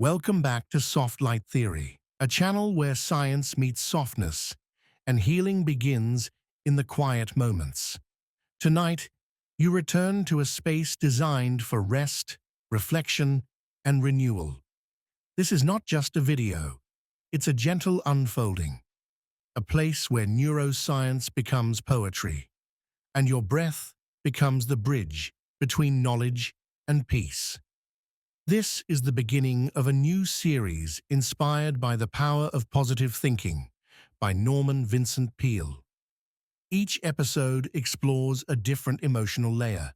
Welcome back to Soft Light Theory, a channel where science meets softness and healing begins in the quiet moments. Tonight, you return to a space designed for rest, reflection, and renewal. This is not just a video, it's a gentle unfolding, a place where neuroscience becomes poetry, and your breath becomes the bridge between knowledge and peace. This is the beginning of a new series inspired by the power of positive thinking by Norman Vincent Peale. Each episode explores a different emotional layer,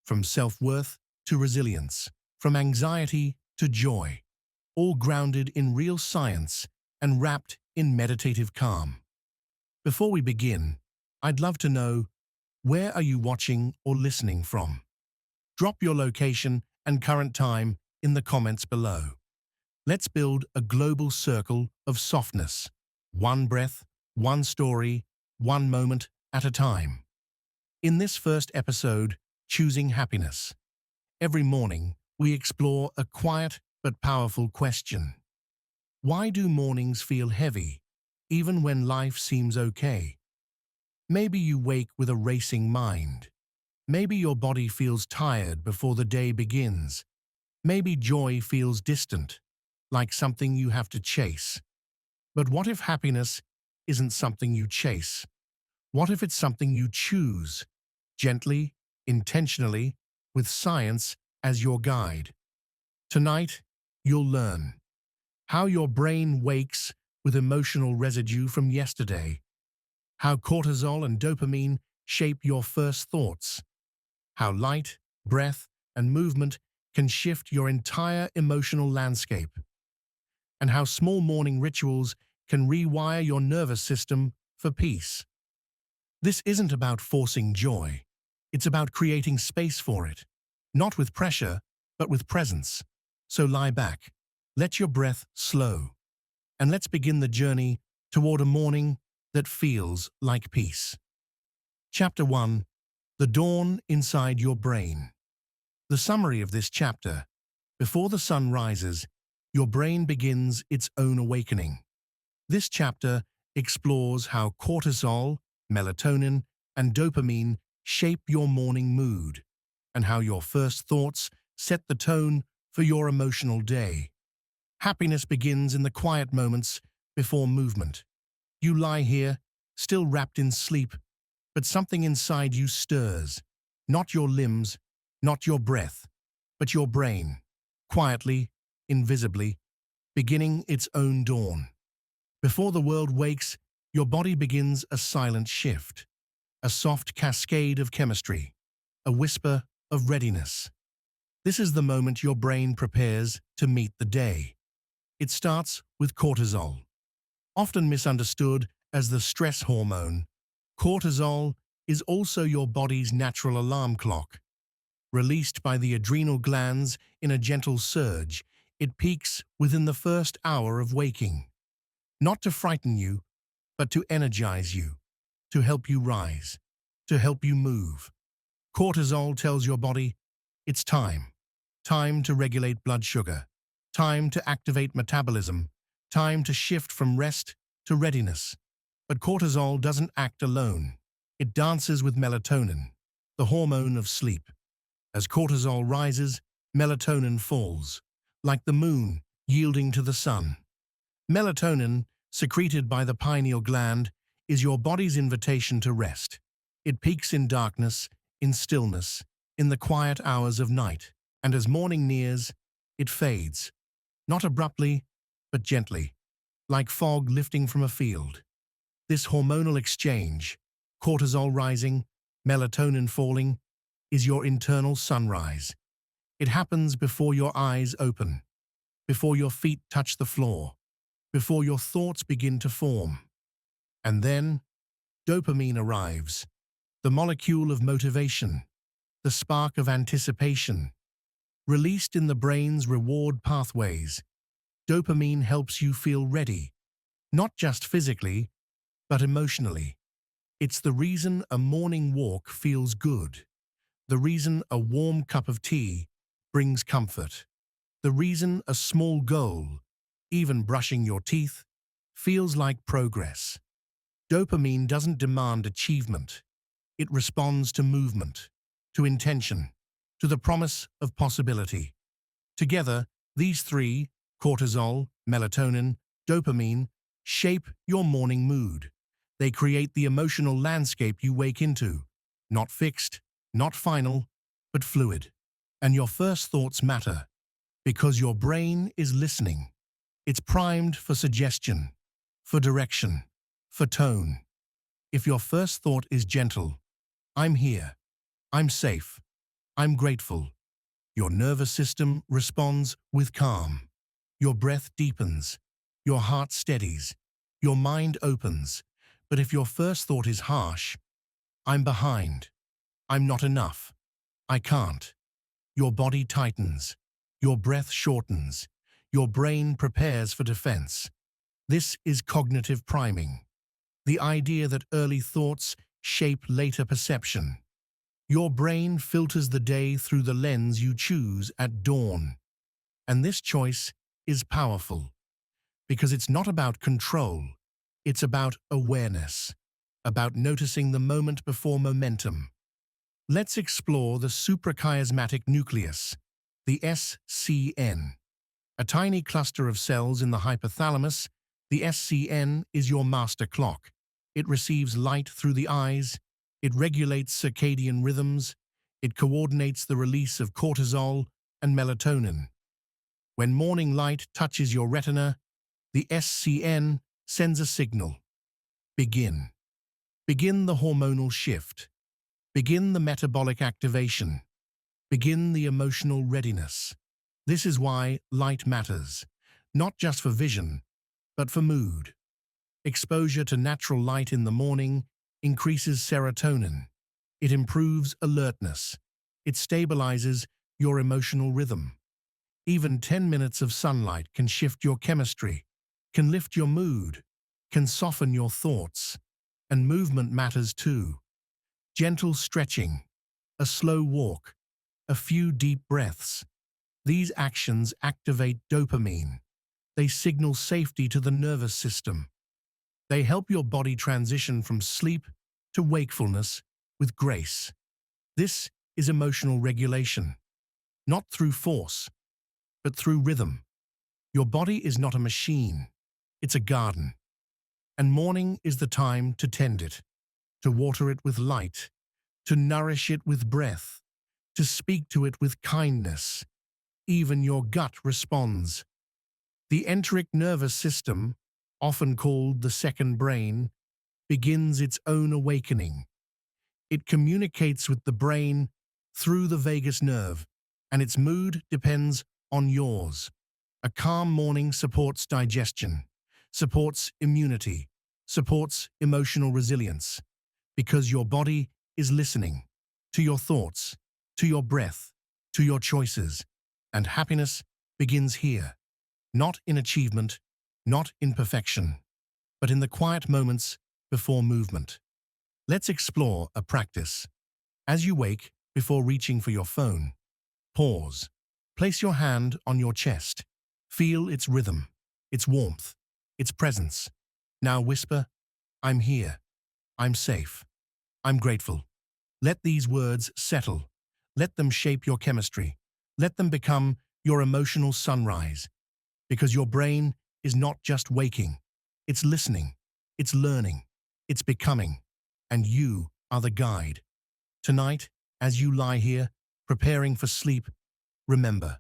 from self-worth to resilience, from anxiety to joy, all grounded in real science and wrapped in meditative calm. Before we begin, I'd love to know, where are you watching or listening from? Drop your location and current time in the comments below. Let's build a global circle of softness, one breath, one story, one moment at a time. In this first episode, Choosing Happiness, every morning we explore a quiet but powerful question. Why do mornings feel heavy, even when life seems okay? Maybe you wake with a racing mind. Maybe your body feels tired before the day begins. Maybe joy feels distant, like something you have to chase. But what if happiness isn't something you chase? What if it's something you choose, gently, intentionally, with science as your guide? Tonight, you'll learn how your brain wakes with emotional residue from yesterday, how cortisol and dopamine shape your first thoughts, how light, breath, and movement can shift your entire emotional landscape, and how small morning rituals can rewire your nervous system for peace. This isn't about forcing joy. It's about creating space for it, not with pressure, but with presence. So lie back, let your breath slow, and let's begin the journey toward a morning that feels like peace. Chapter 1. The Dawn Inside Your Brain. The summary of this chapter: before the sun rises, your brain begins its own awakening. This chapter explores how cortisol, melatonin, and dopamine shape your morning mood, and how your first thoughts set the tone for your emotional day. Happiness begins in the quiet moments before movement. You lie here, still wrapped in sleep, but something inside you stirs, not your limbs, not your breath, but your brain, quietly, invisibly, beginning its own dawn. Before the world wakes, your body begins a silent shift, a soft cascade of chemistry, a whisper of readiness. This is the moment your brain prepares to meet the day. It starts with cortisol. Often misunderstood as the stress hormone, cortisol is also your body's natural alarm clock. Released by the adrenal glands in a gentle surge, it peaks within the first hour of waking. Not to frighten you, but to energize you, to help you rise, to help you move. Cortisol tells your body, it's time. Time to regulate blood sugar. Time to activate metabolism. Time to shift from rest to readiness. But cortisol doesn't act alone. It dances with melatonin, the hormone of sleep. As cortisol rises, melatonin falls, like the moon yielding to the sun. Melatonin, secreted by the pineal gland, is your body's invitation to rest. It peaks in darkness, in stillness, in the quiet hours of night, and as morning nears, it fades, not abruptly, but gently, like fog lifting from a field. This hormonal exchange, cortisol rising, melatonin falling, is your internal sunrise. It happens before your eyes open, before your feet touch the floor, before your thoughts begin to form. And then, dopamine arrives, the molecule of motivation, the spark of anticipation. Released in the brain's reward pathways, dopamine helps you feel ready, not just physically, but emotionally. It's the reason a morning walk feels good, the reason a warm cup of tea brings comfort. The reason a small goal, even brushing your teeth, feels like progress. Dopamine doesn't demand achievement. It responds to movement, to intention, to the promise of possibility. Together, these three, cortisol, melatonin, dopamine, shape your morning mood. They create the emotional landscape you wake into, not fixed, not final, but fluid. And your first thoughts matter, because your brain is listening. It's primed for suggestion, for direction, for tone. If your first thought is gentle, I'm here, I'm safe, I'm grateful, your nervous system responds with calm. Your breath deepens, your heart steadies, your mind opens. But if your first thought is harsh, I'm behind, I'm not enough, I can't, your body tightens, your breath shortens, your brain prepares for defense. This is cognitive priming, the idea that early thoughts shape later perception. Your brain filters the day through the lens you choose at dawn. And this choice is powerful, because it's not about control, it's about awareness, about noticing the moment before momentum. Let's explore the suprachiasmatic nucleus, the SCN. A tiny cluster of cells in the hypothalamus, the SCN is your master clock. It receives light through the eyes, it regulates circadian rhythms, it coordinates the release of cortisol and melatonin. When morning light touches your retina, the SCN sends a signal. Begin. Begin the hormonal shift. Begin the metabolic activation. Begin the emotional readiness. This is why light matters, not just for vision, but for mood. Exposure to natural light in the morning increases serotonin. It improves alertness. It stabilizes your emotional rhythm. Even 10 minutes of sunlight can shift your chemistry, can lift your mood, can soften your thoughts. And movement matters too. Gentle stretching, a slow walk, a few deep breaths. These actions activate dopamine. They signal safety to the nervous system. They help your body transition from sleep to wakefulness with grace. This is emotional regulation, not through force, but through rhythm. Your body is not a machine, it's a garden. And morning is the time to tend it, to water it with light, to nourish it with breath, to speak to it with kindness. Even your gut responds. The enteric nervous system, often called the second brain, begins its own awakening. It communicates with the brain through the vagus nerve, and its mood depends on yours. A calm morning supports digestion, supports immunity, supports emotional resilience, because your body is listening to your thoughts, to your breath, to your choices. And happiness begins here, not in achievement, not in perfection, but in the quiet moments before movement. Let's explore a practice. As you wake, before reaching for your phone, pause. Place your hand on your chest. Feel its rhythm, its warmth, its presence. Now whisper, I'm here, I'm safe, I'm grateful. Let these words settle. Let them shape your chemistry. Let them become your emotional sunrise. Because your brain is not just waking, it's listening, it's learning, it's becoming, and you are the guide. Tonight, as you lie here, preparing for sleep, remember,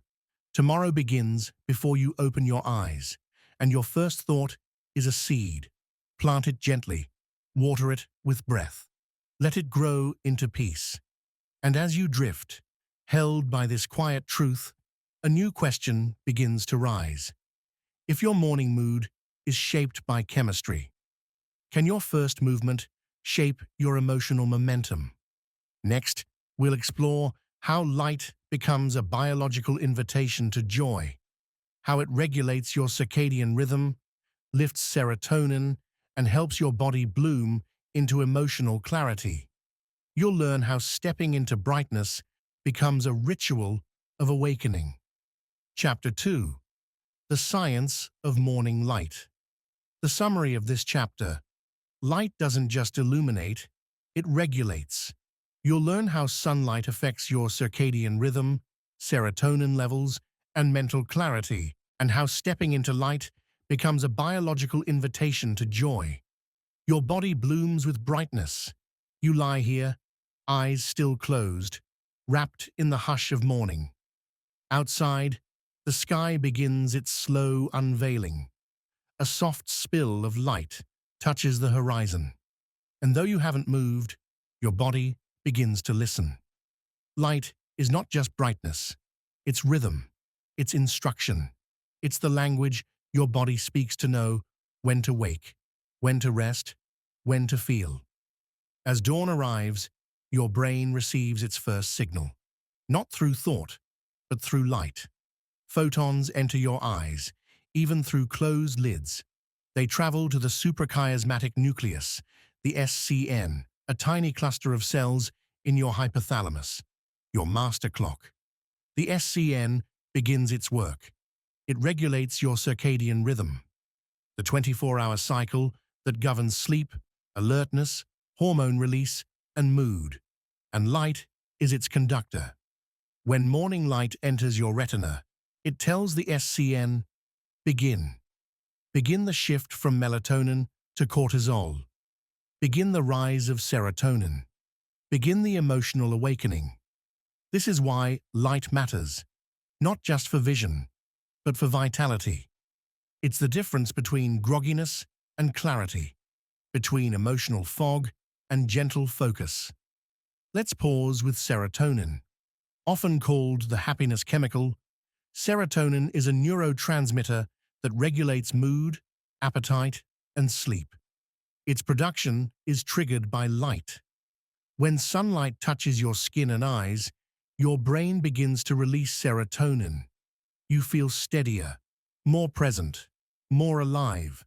tomorrow begins before you open your eyes, and your first thought is a seed. Plant it gently, water it with breath. Let it grow into peace. And as you drift, held by this quiet truth, a new question begins to rise. If your morning mood is shaped by chemistry, can your first movement shape your emotional momentum? Next, we'll explore how light becomes a biological invitation to joy, how it regulates your circadian rhythm, lifts serotonin, and helps your body bloom into emotional clarity. You'll learn how stepping into brightness becomes a ritual of awakening. Chapter 2. The Science of Morning Light. The summary of this chapter: light doesn't just illuminate, it regulates. You'll learn how sunlight affects your circadian rhythm, serotonin levels, and mental clarity, and how stepping into light becomes a biological invitation to joy. Your body blooms with brightness. You lie here, eyes still closed, wrapped in the hush of morning. Outside, the sky begins its slow unveiling. A soft spill of light touches the horizon. And though you haven't moved, your body begins to listen. Light is not just brightness. It's rhythm. It's instruction. It's the language your body speaks to know when to wake, when to rest, when to feel. As dawn arrives, your brain receives its first signal. Not through thought, but through light. Photons enter your eyes, even through closed lids. They travel to the suprachiasmatic nucleus, the SCN, a tiny cluster of cells in your hypothalamus, your master clock. The SCN begins its work. It regulates your circadian rhythm, the 24-hour cycle that governs sleep, alertness, hormone release, and mood. And light is its conductor. When morning light enters your retina, it tells the SCN, begin. Begin the shift from melatonin to cortisol. Begin the rise of serotonin. Begin the emotional awakening. This is why light matters, not just for vision, but for vitality. It's the difference between grogginess and clarity, between emotional fog and gentle focus. Let's pause with serotonin. Often called the happiness chemical, serotonin is a neurotransmitter that regulates mood, appetite, and sleep. Its production is triggered by light. When sunlight touches your skin and eyes, your brain begins to release serotonin. You feel steadier, more present, more alive.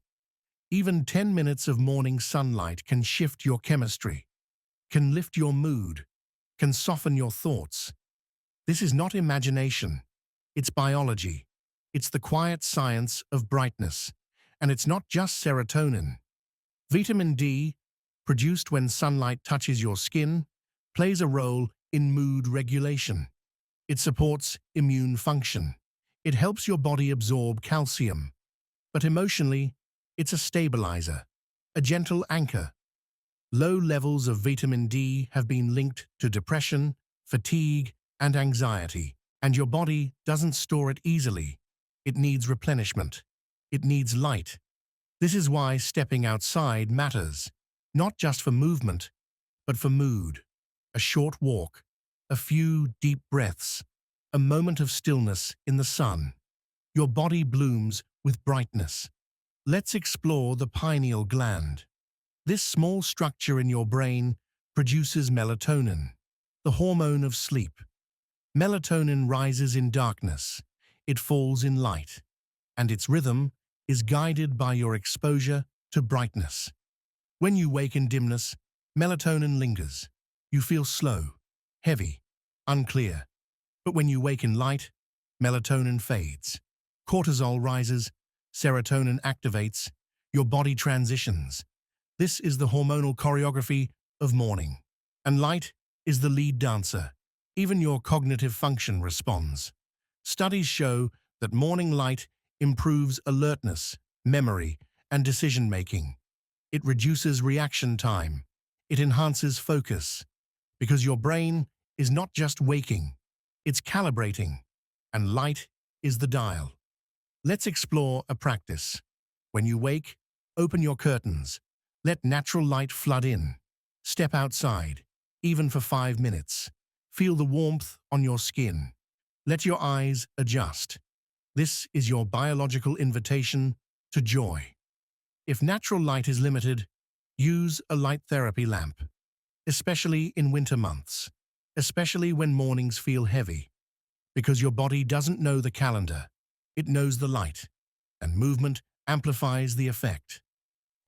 Even 10 minutes of morning sunlight can shift your chemistry, can lift your mood, can soften your thoughts. This is not imagination. It's biology. It's the quiet science of brightness. And it's not just serotonin. Vitamin D, produced when sunlight touches your skin, plays a role in mood regulation. It supports immune function. It helps your body absorb calcium. But emotionally, it's a stabilizer, a gentle anchor. Low levels of vitamin D have been linked to depression, fatigue, and anxiety, and your body doesn't store it easily. It needs replenishment. It needs light. This is why stepping outside matters, not just for movement, but for mood. A short walk, a few deep breaths, a moment of stillness in the sun. Your body blooms with brightness. Let's explore the pineal gland. This small structure in your brain produces melatonin, the hormone of sleep. Melatonin rises in darkness, it falls in light, and its rhythm is guided by your exposure to brightness. When you wake in dimness, melatonin lingers. You feel slow, heavy, unclear. But when you wake in light, melatonin fades. Cortisol rises, serotonin activates, your body transitions. This is the hormonal choreography of morning. And light is the lead dancer. Even your cognitive function responds. Studies show that morning light improves alertness, memory, and decision-making. It reduces reaction time. It enhances focus. Because your brain is not just waking, it's calibrating. And light is the dial. Let's explore a practice. When you wake, open your curtains. Let natural light flood in. Step outside, even for 5 minutes. Feel the warmth on your skin. Let your eyes adjust. This is your biological invitation to joy. If natural light is limited, use a light therapy lamp, especially in winter months, especially when mornings feel heavy, because your body doesn't know the calendar, it knows the light, and movement amplifies the effect.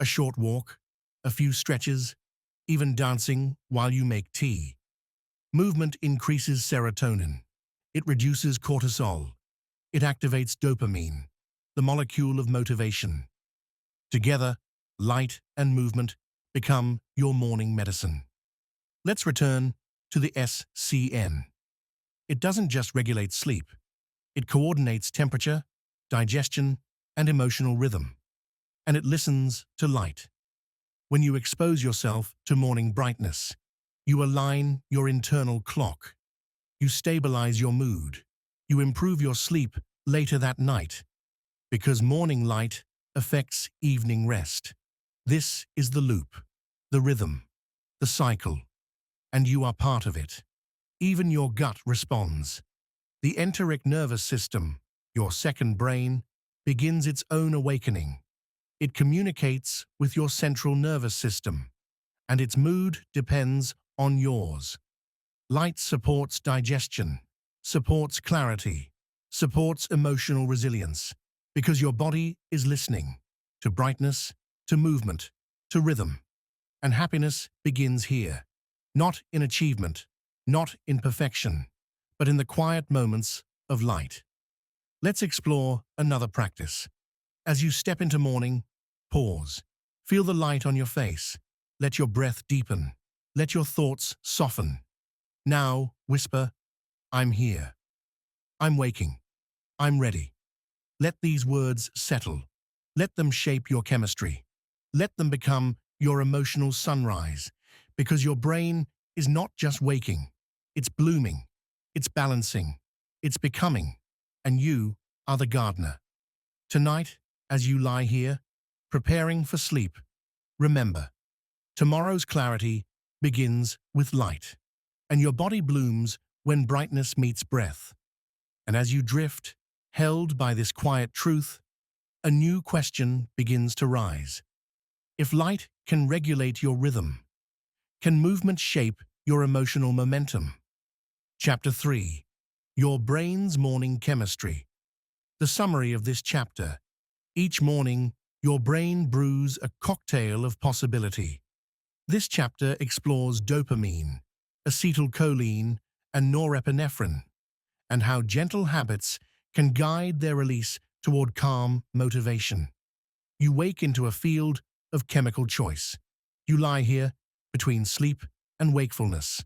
A short walk, a few stretches, even dancing while you make tea. Movement increases serotonin. It reduces cortisol. it activates dopamine, the molecule of motivation. Together, light and movement become your morning medicine. Let's return to the SCN. It doesn't just regulate sleep. It coordinates temperature, digestion, and emotional rhythm. And it listens to light. When you expose yourself to morning brightness, you align your internal clock. You stabilize your mood. You improve your sleep later that night. Because morning light affects evening rest. This is the loop, the rhythm, the cycle, and you are part of it. Even your gut responds. The enteric nervous system, your second brain, begins its own awakening. It communicates with your central nervous system, and its mood depends on yours. Light supports digestion, supports clarity, supports emotional resilience, because your body is listening to brightness, to movement, to rhythm. And happiness begins here, not in achievement, not in perfection, but in the quiet moments of light. Let's explore another practice. As you step into morning, pause. Feel the light on your face. Let your breath deepen. Let your thoughts soften. Now, whisper, I'm here. I'm waking. I'm ready. Let these words settle. Let them shape your chemistry. Let them become your emotional sunrise, because your brain is not just waking. It's blooming. It's balancing. It's becoming. And you are the gardener. Tonight, as you lie here, preparing for sleep, remember, tomorrow's clarity begins with light, and your body blooms when brightness meets breath. And as you drift, held by this quiet truth, a new question begins to rise. If light can regulate your rhythm, can movement shape your emotional momentum? Chapter 3. Your brain's morning chemistry. The summary of this chapter. Each morning, your brain brews a cocktail of possibility. This chapter explores dopamine, acetylcholine, and norepinephrine, and how gentle habits can guide their release toward calm motivation. You wake into a field of chemical choice. You lie here between sleep and wakefulness.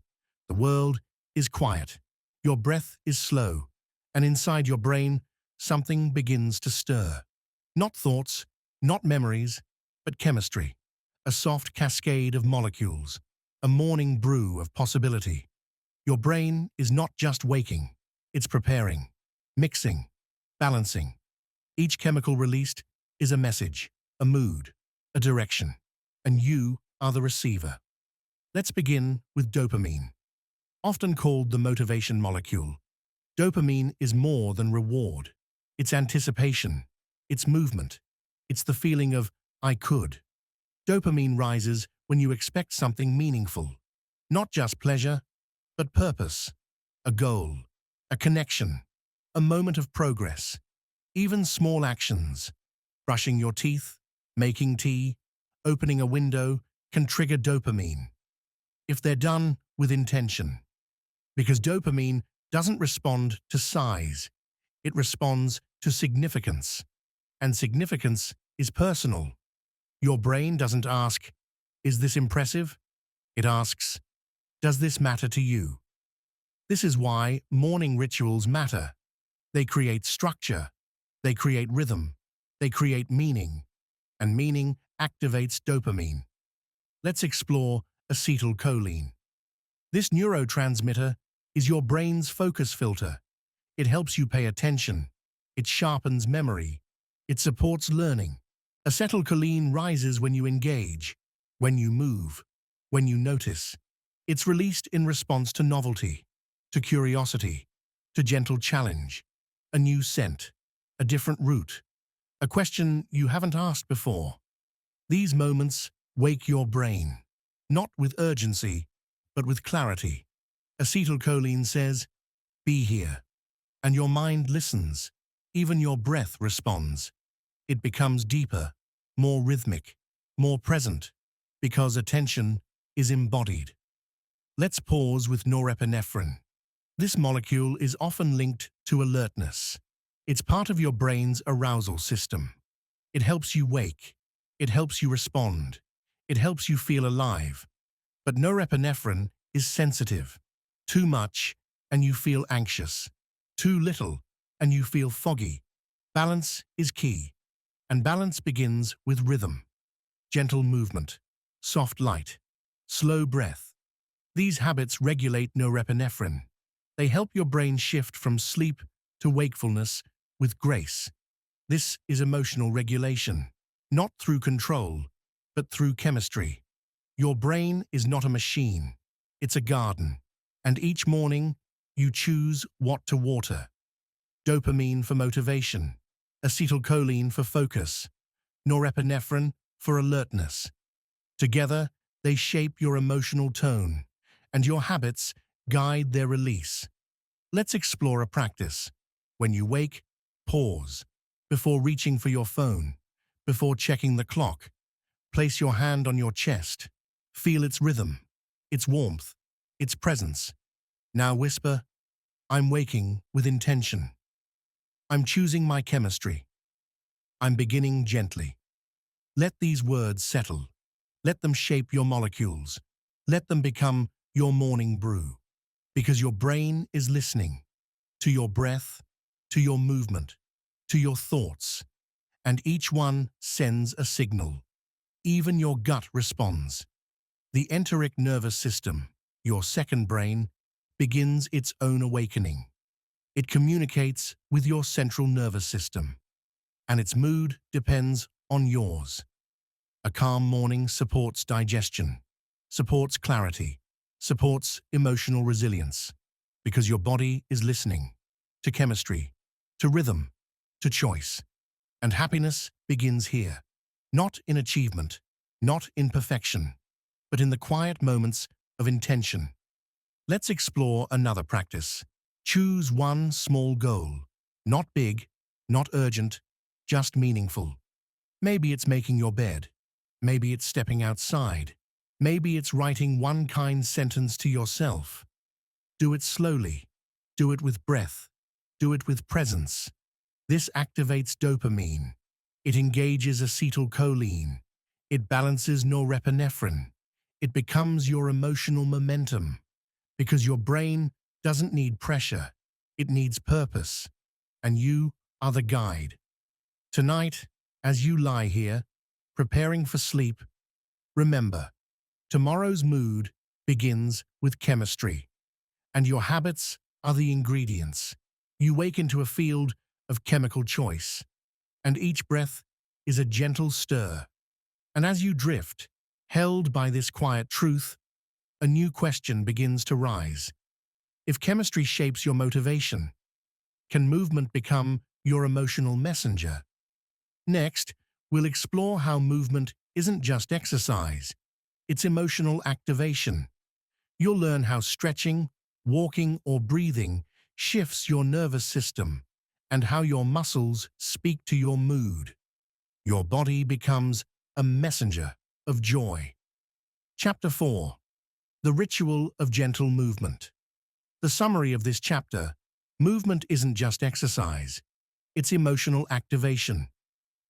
The world is quiet. Your breath is slow, and inside your brain, something begins to stir. Not thoughts, not memories, but chemistry. A soft cascade of molecules, a morning brew of possibility. Your brain is not just waking, it's preparing, mixing, balancing. Each chemical released is a message, a mood, a direction, and you are the receiver. Let's begin with dopamine. Often called the motivation molecule, dopamine is more than reward. It's anticipation, it's movement, it's the feeling of, I could. Dopamine rises when you expect something meaningful, not just pleasure, but purpose, a goal, a connection, a moment of progress. Even small actions, brushing your teeth, making tea, opening a window, can trigger dopamine, if they're done with intention. Because dopamine doesn't respond to size, it responds to significance. And significance is personal. Your brain doesn't ask, is this impressive? It asks, does this matter to you? This is why morning rituals matter. They create structure, they create rhythm, they create meaning, and meaning activates dopamine. Let's explore acetylcholine. This neurotransmitter is your brain's focus filter. It helps you pay attention. It sharpens memory. It supports learning. Acetylcholine rises when you engage, when you move, when you notice. It's released in response to novelty, to curiosity, to gentle challenge, a new scent, a different route, a question you haven't asked before. These moments wake your brain, not with urgency, but with clarity. Acetylcholine says, be here. And your mind listens. Even your breath responds. It becomes deeper, more rhythmic, more present, because attention is embodied. Let's pause with norepinephrine. This molecule is often linked to alertness. It's part of your brain's arousal system. It helps you wake. It helps you respond. It helps you feel alive. But norepinephrine is sensitive. Too much, and you feel anxious. Too little, and you feel foggy. Balance is key. And balance begins with rhythm. Gentle movement, soft light, slow breath. These habits regulate norepinephrine. They help your brain shift from sleep to wakefulness with grace. This is emotional regulation, not through control, but through chemistry. Your brain is not a machine, it's a garden, and each morning you choose what to water. Dopamine for motivation, acetylcholine for focus, norepinephrine for alertness. Together, they shape your emotional tone, and your habits guide their release. Let's explore a practice. When you wake, pause. Before reaching for your phone, before checking the clock, place your hand on your chest. Feel its rhythm, its warmth, its presence. Now whisper, I'm waking with intention. I'm choosing my chemistry. I'm beginning gently. Let these words settle. Let them shape your molecules. Let them become your morning brew. Because your brain is listening to your breath, to your movement, to your thoughts, and each one sends a signal. Even your gut responds. The enteric nervous system, your second brain, begins its own awakening. It communicates with your central nervous system, and its mood depends on yours. A calm morning supports digestion, supports clarity, supports emotional resilience, because your body is listening to chemistry, to rhythm, to choice. And happiness begins here, not in achievement, not in perfection, but in the quiet moments of intention. Let's explore another practice. Choose one small goal, not big, not urgent, just meaningful. Maybe it's making your bed. Maybe it's stepping outside. Maybe it's writing one kind sentence to yourself. Do it slowly. Do it with breath. Do it with presence. This activates dopamine. It engages acetylcholine. It balances norepinephrine. It becomes your emotional momentum. Because your brain doesn't need pressure. It needs purpose. And you are the guide. Tonight, as you lie here, preparing for sleep, remember, tomorrow's mood begins with chemistry. And your habits are the ingredients. You wake into a field of chemical choice, and each breath is a gentle stir. And as you drift, held by this quiet truth, a new question begins to rise. If chemistry shapes your motivation, can movement become your emotional messenger? Next, we'll explore how movement isn't just exercise, it's emotional activation. You'll learn how stretching, walking, or breathing shifts your nervous system, and how your muscles speak to your mood. Your body becomes a messenger of joy. Chapter 4. The Ritual of Gentle Movement. The summary of this chapter: movement isn't just exercise, it's emotional activation.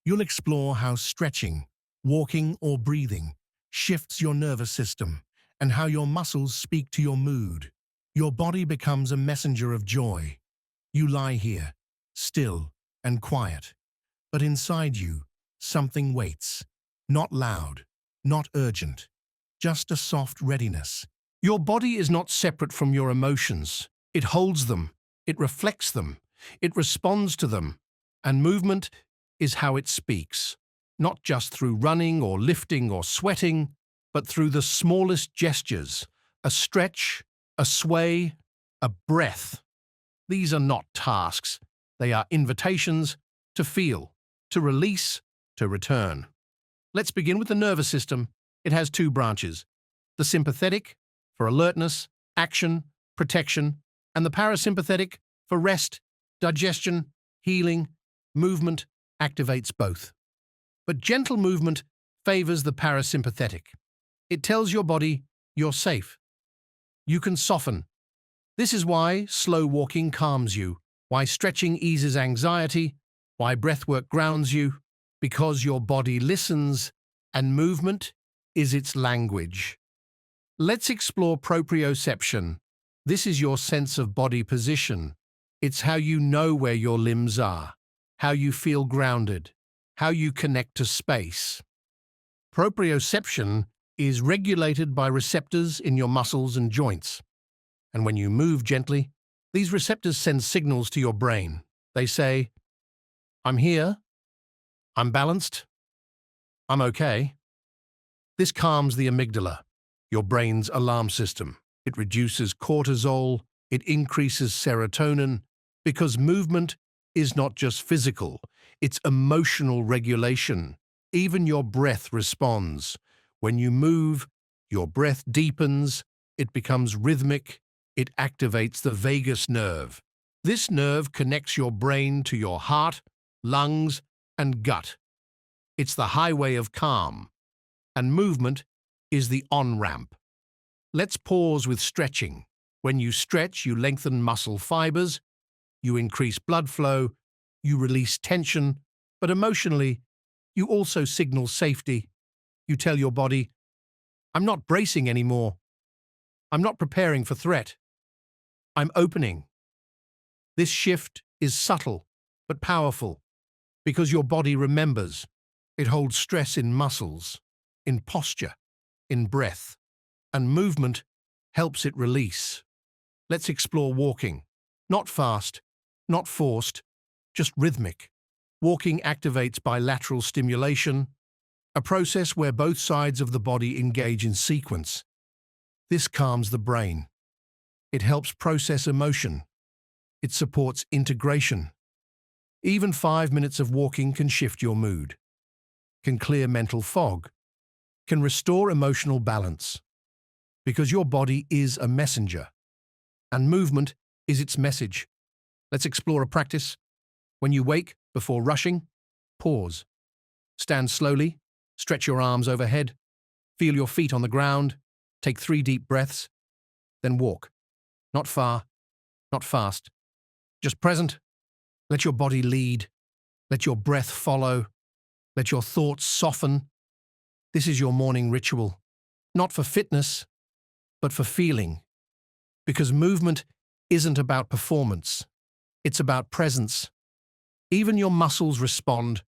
You'll explore how stretching, walking, or breathing shifts your nervous system, and how your muscles speak to your mood. Your body becomes a messenger of joy. You lie here, still and quiet, but inside you, something waits. Not loud, not urgent, just a soft readiness. Your body is not separate from your emotions. It holds them, it reflects them, it responds to them, and movement is how it speaks, not just through running or lifting or sweating, but through the smallest gestures: a stretch, a sway, a breath. These are not tasks, they are invitations to feel, to release, to return. Let's begin with the nervous system. It has two branches: the sympathetic, for alertness, action, protection, and the parasympathetic, for rest, digestion, healing. Movement activates both. But gentle movement favors the parasympathetic. It tells your body you're safe. You can soften. This is why slow walking calms you. Why stretching eases anxiety, why breathwork grounds you, because your body listens and movement is its language. Let's explore proprioception. This is your sense of body position. It's how you know where your limbs are, how you feel grounded, how you connect to space. Proprioception is regulated by receptors in your muscles and joints. And when you move gently, these receptors send signals to your brain. They say, "I'm here, I'm balanced, I'm okay." This calms the amygdala, your brain's alarm system. It reduces cortisol, it increases serotonin, because movement is not just physical, it's emotional regulation. Even your breath responds. When you move, your breath deepens, it becomes rhythmic, it activates the vagus nerve. This nerve connects your brain to your heart, lungs, and gut. It's the highway of calm, and movement is the on-ramp. Let's pause with stretching. When you stretch, you lengthen muscle fibers, you increase blood flow, you release tension, but emotionally, you also signal safety. You tell your body, "I'm not bracing anymore. I'm not preparing for threat. I'm opening." This shift is subtle but powerful because your body remembers. It holds stress in muscles, in posture, in breath, and movement helps it release. Let's explore walking. Not fast, not forced, just rhythmic. Walking activates bilateral stimulation, a process where both sides of the body engage in sequence. This calms the brain. It helps process emotion. It supports integration. Even 5 minutes of walking can shift your mood, can clear mental fog, can restore emotional balance. Because your body is a messenger, and movement is its message. Let's explore a practice. When you wake, before rushing, pause. Stand slowly, stretch your arms overhead, feel your feet on the ground, take 3 deep breaths, then walk. Not far, not fast, just present. Let your body lead, let your breath follow, let your thoughts soften. This is your morning ritual, not for fitness, but for feeling. Because movement isn't about performance, it's about presence. Even your muscles respond.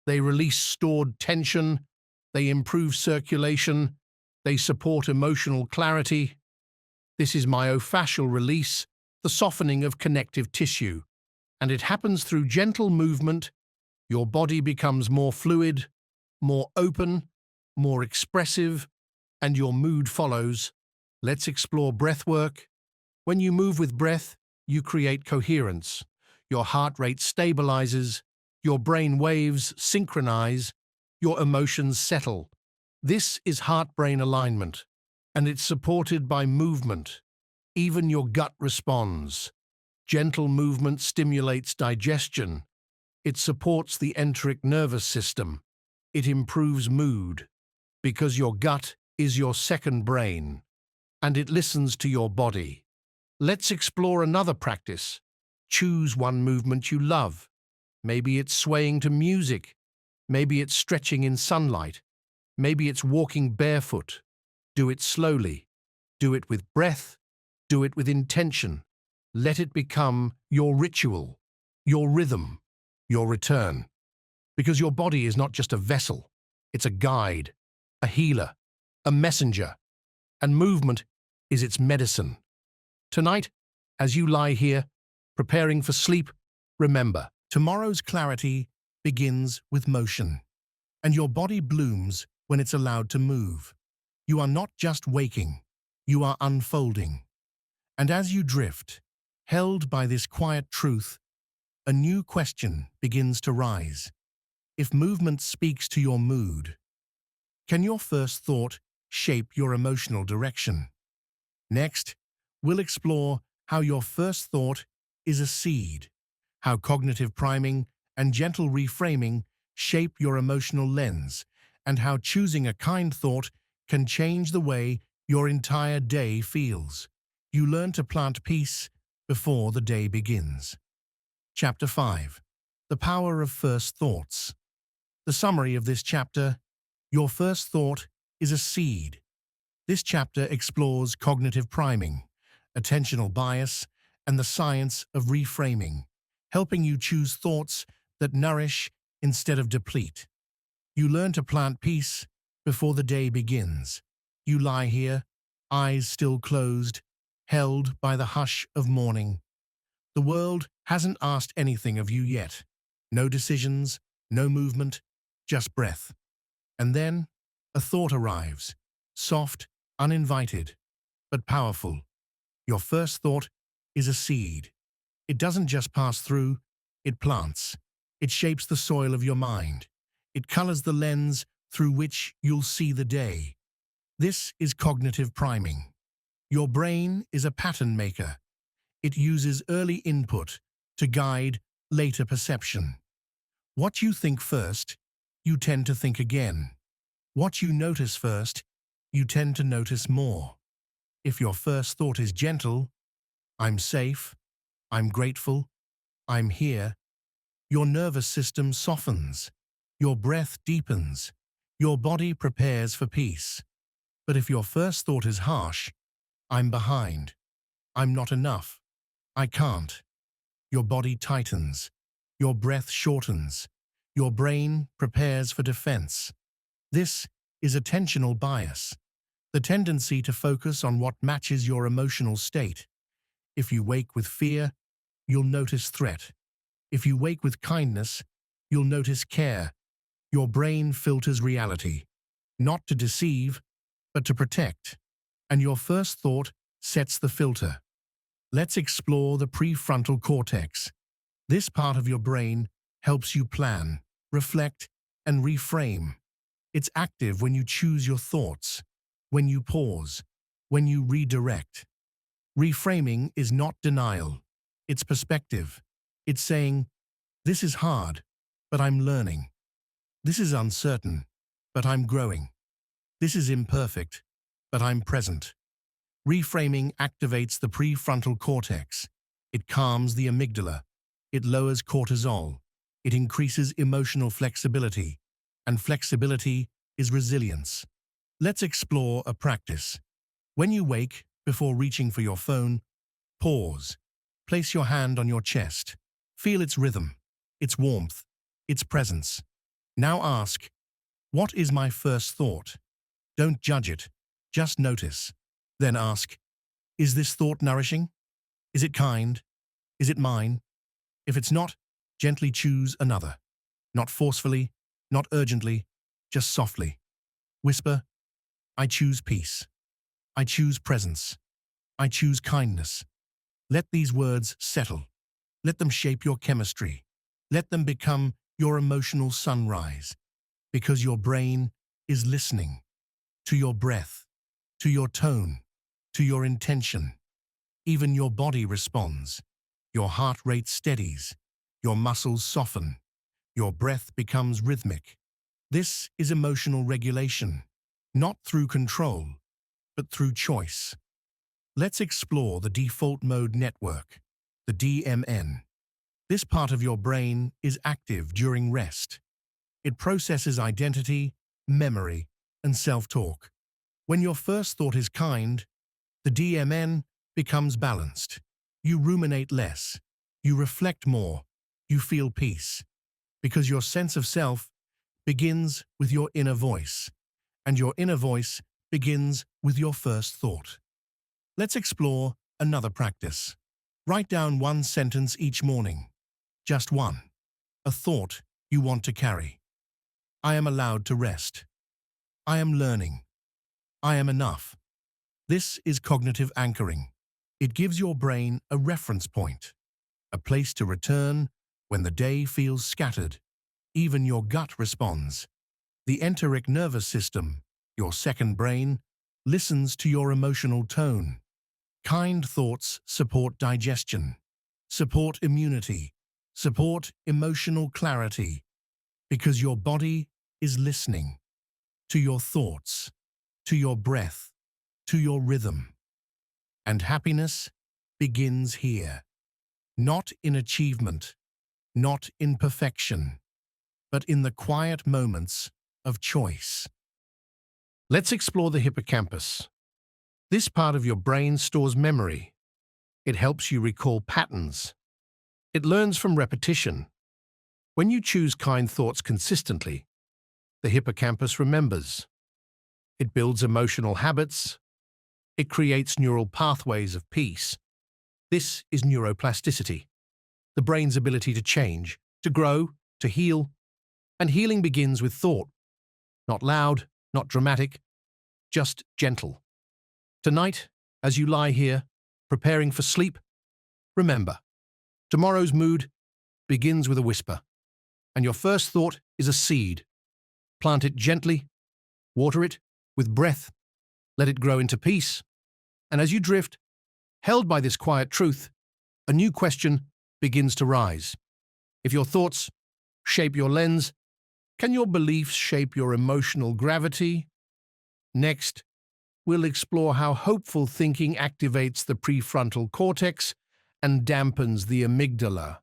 They release stored tension, they improve circulation, they support emotional clarity. This is myofascial release, the softening of connective tissue. And it happens through gentle movement. Your body becomes more fluid, more open, more expressive, and your mood follows. Let's explore breathwork. When you move with breath, you create coherence. Your heart rate stabilizes, your brain waves synchronize, your emotions settle. This is heart-brain alignment, and it's supported by movement. Even your gut responds. Gentle movement stimulates digestion. It supports the enteric nervous system. It improves mood, because your gut is your second brain, and it listens to your body. Let's explore another practice. Choose one movement you love. Maybe it's swaying to music. Maybe it's stretching in sunlight. Maybe it's walking barefoot. Do it slowly. Do it with breath. Do it with intention. Let it become your ritual, your rhythm, your return. Because your body is not just a vessel, it's a guide, a healer, a messenger, and movement is its medicine. Tonight, as you lie here, preparing for sleep, remember, tomorrow's clarity begins with motion, and your body blooms when it's allowed to move. You are not just waking, you are unfolding. And as you drift, held by this quiet truth, a new question begins to rise. If movement speaks to your mood, can your first thought shape your emotional direction? Next, we'll explore how your first thought is a seed, how cognitive priming and gentle reframing shape your emotional lens, and how choosing a kind thought can change the way your entire day feels. You learn to plant peace before the day begins. Chapter 5. The Power of First Thoughts. The summary of this chapter: your first thought is a seed. This chapter explores cognitive priming, attentional bias, and the science of reframing, helping you choose thoughts that nourish instead of deplete. You learn to plant peace before the day begins. You lie here, eyes still closed, held by the hush of morning. The world hasn't asked anything of you yet. No decisions, no movement, just breath. And then a thought arrives, soft, uninvited, but powerful. Your first thought is a seed. It doesn't just pass through, it plants. It shapes the soil of your mind. It colors the lens through which you'll see the day. This is cognitive priming. Your brain is a pattern maker. It uses early input to guide later perception. What you think first, you tend to think again. What you notice first, you tend to notice more. If your first thought is gentle, I'm safe, I'm grateful, I'm here, your nervous system softens, your breath deepens, your body prepares for peace. But if your first thought is harsh, I'm behind, I'm not enough, I can't, your body tightens, your breath shortens, your brain prepares for defense. This is attentional bias, the tendency to focus on what matches your emotional state. If you wake with fear, you'll notice threat. If you wake with kindness, you'll notice care. Your brain filters reality, not to deceive, but to protect. And your first thought sets the filter. Let's explore the prefrontal cortex. This part of your brain helps you plan, reflect, and reframe. It's active when you choose your thoughts, when you pause, when you redirect. Reframing is not denial, it's perspective. It's saying, this is hard, but I'm learning. This is uncertain, but I'm growing. This is imperfect, but I'm present. Reframing activates the prefrontal cortex. It calms the amygdala. It lowers cortisol. It increases emotional flexibility. And flexibility is resilience. Let's explore a practice. When you wake, before reaching for your phone, pause. Place your hand on your chest. Feel its rhythm, its warmth, its presence. Now ask, what is my first thought? Don't judge it, just notice. Then ask, is this thought nourishing? Is it kind? Is it mine? If it's not, gently choose another. Not forcefully, not urgently, just softly. Whisper, I choose peace. I choose presence. I choose kindness. Let these words settle. Let them shape your chemistry. Let them become your emotional sunrise. Because your brain is listening to your breath, to your tone, to your intention. Even your body responds. Your heart rate steadies. Your muscles soften. Your breath becomes rhythmic. This is emotional regulation, not through control, but through choice. Let's explore the default mode network, the DMN. This part of your brain is active during rest. It processes identity, memory, and self-talk. When your first thought is kind, the DMN becomes balanced. You ruminate less. You reflect more. You feel peace. Because your sense of self begins with your inner voice, and your inner voice begins with your first thought. Let's explore another practice. Write down one sentence each morning. Just one. A thought you want to carry. I am allowed to rest. I am learning. I am enough. This is cognitive anchoring. It gives your brain a reference point, a place to return when the day feels scattered. Even your gut responds. The enteric nervous system, your second brain, listens to your emotional tone. Kind thoughts support digestion, support immunity, support emotional clarity, because your body is listening to your thoughts, to your breath, to your rhythm. And happiness begins here, not in achievement, not in perfection, but in the quiet moments of choice. Let's explore the hippocampus. This part of your brain stores memory. It helps you recall patterns. It learns from repetition. When you choose kind thoughts consistently, the hippocampus remembers. It builds emotional habits. It creates neural pathways of peace. This is neuroplasticity, the brain's ability to change, to grow, to heal. And healing begins with thought. Not loud, not dramatic, just gentle. Tonight, as you lie here, preparing for sleep, remember, tomorrow's mood begins with a whisper, and your first thought is a seed. Plant it gently, water it with breath, let it grow into peace, and as you drift, held by this quiet truth, a new question begins to rise. If your thoughts shape your lens, can your beliefs shape your emotional gravity? Next, we'll explore how hopeful thinking activates the prefrontal cortex and dampens the amygdala,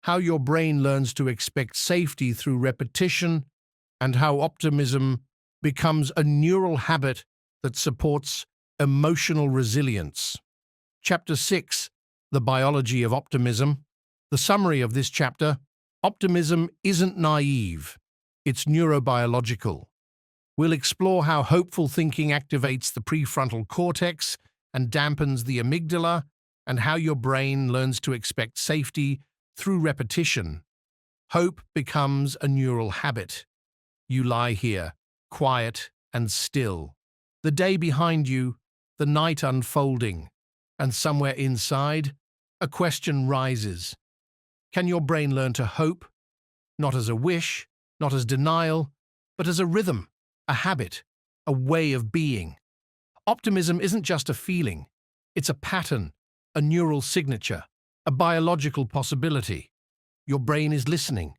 how your brain learns to expect safety through repetition, and how optimism becomes a neural habit that supports emotional resilience. Chapter 6, The Biology of Optimism. The summary of this chapter: optimism isn't naive, it's neurobiological. We'll explore how hopeful thinking activates the prefrontal cortex and dampens the amygdala, and how your brain learns to expect safety through repetition. Hope becomes a neural habit. You lie here, quiet and still. The day behind you, the night unfolding, and somewhere inside, a question rises. Can your brain learn to hope? Not as a wish, not as denial, but as a rhythm, a habit, a way of being. Optimism isn't just a feeling. It's a pattern, a neural signature, a biological possibility. Your brain is listening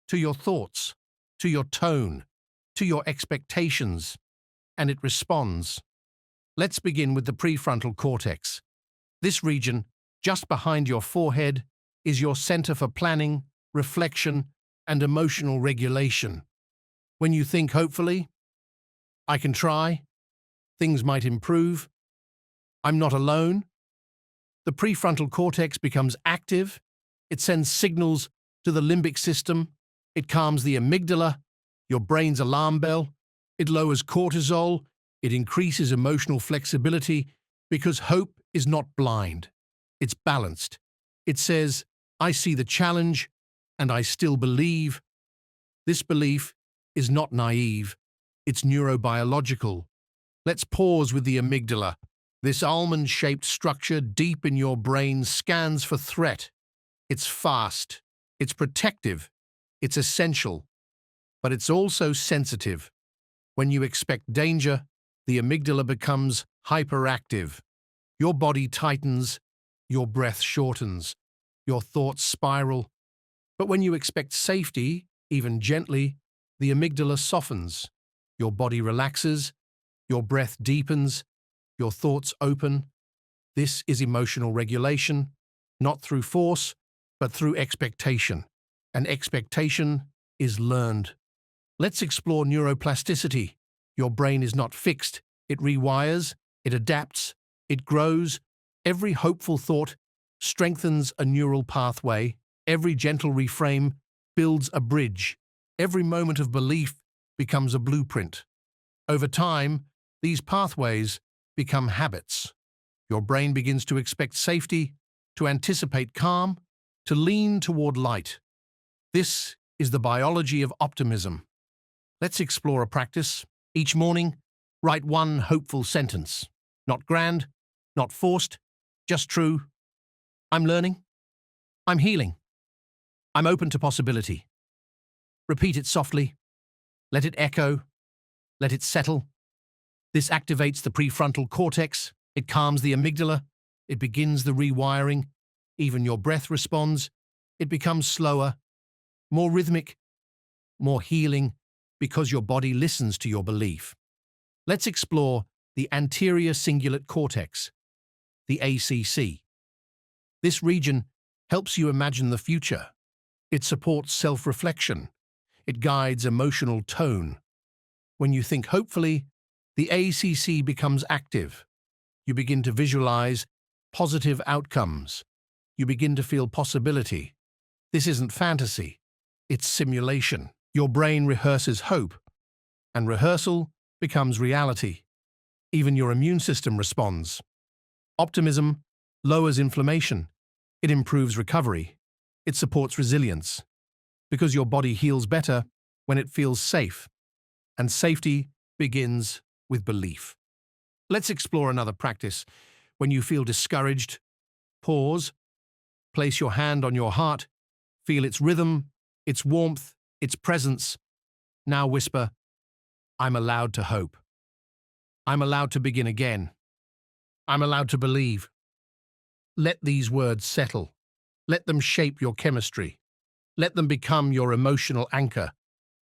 to your thoughts, to your tone, to your expectations, and it responds. Let's begin with the prefrontal cortex. This region, just behind your forehead, is your center for planning, reflection, and emotional regulation. When you think hopefully, I can try, things might improve, I'm not alone, the prefrontal cortex becomes active. It sends signals to the limbic system. It calms the amygdala, your brain's alarm bell. It lowers cortisol. It increases emotional flexibility because hope is not blind. It's balanced. It says, I see the challenge and I still believe. This belief is not naive. It's neurobiological. Let's pause with the amygdala. This almond-shaped structure deep in your brain scans for threat. It's fast. It's protective. It's essential. But it's also sensitive. When you expect danger, the amygdala becomes hyperactive. Your body tightens. Your breath shortens. Your thoughts spiral. But when you expect safety, even gently, the amygdala softens. Your body relaxes. Your breath deepens. Your thoughts open. This is emotional regulation, not through force, but through expectation. And expectation is learned. Let's explore neuroplasticity. Your brain is not fixed. It rewires, it adapts, it grows. Every hopeful thought strengthens a neural pathway. Every gentle reframe builds a bridge. Every moment of belief becomes a blueprint. Over time, these pathways become habits. Your brain begins to expect safety, to anticipate calm, to lean toward light. This is the biology of optimism. Let's explore a practice. Each morning, write one hopeful sentence. Not grand, not forced, just true. I'm learning. I'm healing. I'm open to possibility. Repeat it softly. Let it echo. Let it settle. This activates the prefrontal cortex. It calms the amygdala. It begins the rewiring. Even your breath responds. It becomes slower, more rhythmic, more healing, because your body listens to your belief. Let's explore the anterior cingulate cortex, the ACC. This region helps you imagine the future. It supports self-reflection. It guides emotional tone. When you think hopefully, the ACC becomes active. You begin to visualize positive outcomes. You begin to feel possibility. This isn't fantasy. It's simulation. Your brain rehearses hope, and rehearsal becomes reality. Even your immune system responds. Optimism lowers inflammation. It improves recovery. It supports resilience. Because your body heals better when it feels safe. And safety begins with belief. Let's explore another practice. When you feel discouraged, pause, place your hand on your heart, feel its rhythm, its warmth, its presence. Now whisper, I'm allowed to hope. I'm allowed to begin again. I'm allowed to believe. Let these words settle. Let them shape your chemistry. Let them become your emotional anchor,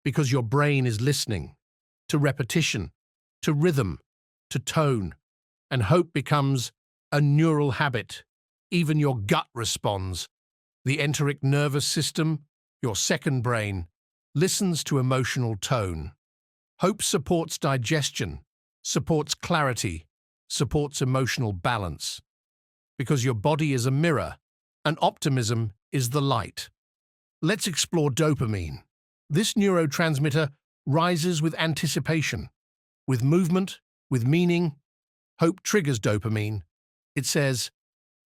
because your brain is listening to repetition, to rhythm, to tone, and hope becomes a neural habit. Even your gut responds. The enteric nervous system, your second brain, listens to emotional tone. Hope supports digestion, supports clarity, supports emotional balance. Because your body is a mirror, and optimism is the light. Let's explore dopamine. This neurotransmitter rises with anticipation, with movement, with meaning. Hope triggers dopamine. It says,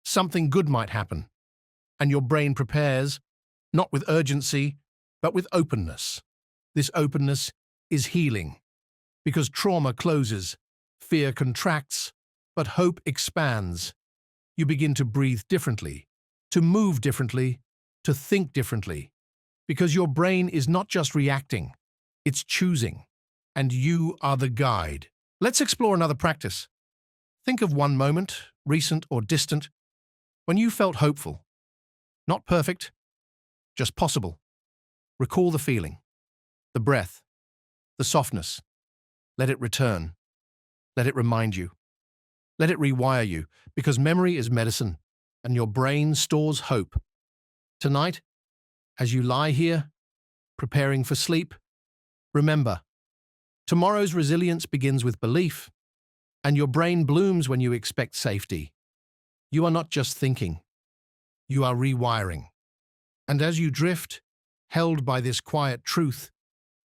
something good might happen, and your brain prepares, not with urgency, but with openness. This openness is healing, because trauma closes, fear contracts, but hope expands. You begin to breathe differently, to move differently, to think differently, because your brain is not just reacting, it's choosing, and you are the guide. Let's explore another practice. Think of one moment, recent or distant, when you felt hopeful. Not perfect, just possible. Recall the feeling, the breath, the softness. Let it return. Let it remind you. Let it rewire you, because memory is medicine, and your brain stores hope. Tonight, as you lie here, preparing for sleep, remember, tomorrow's resilience begins with belief, and your brain blooms when you expect safety. You are not just thinking, you are rewiring. And as you drift, held by this quiet truth,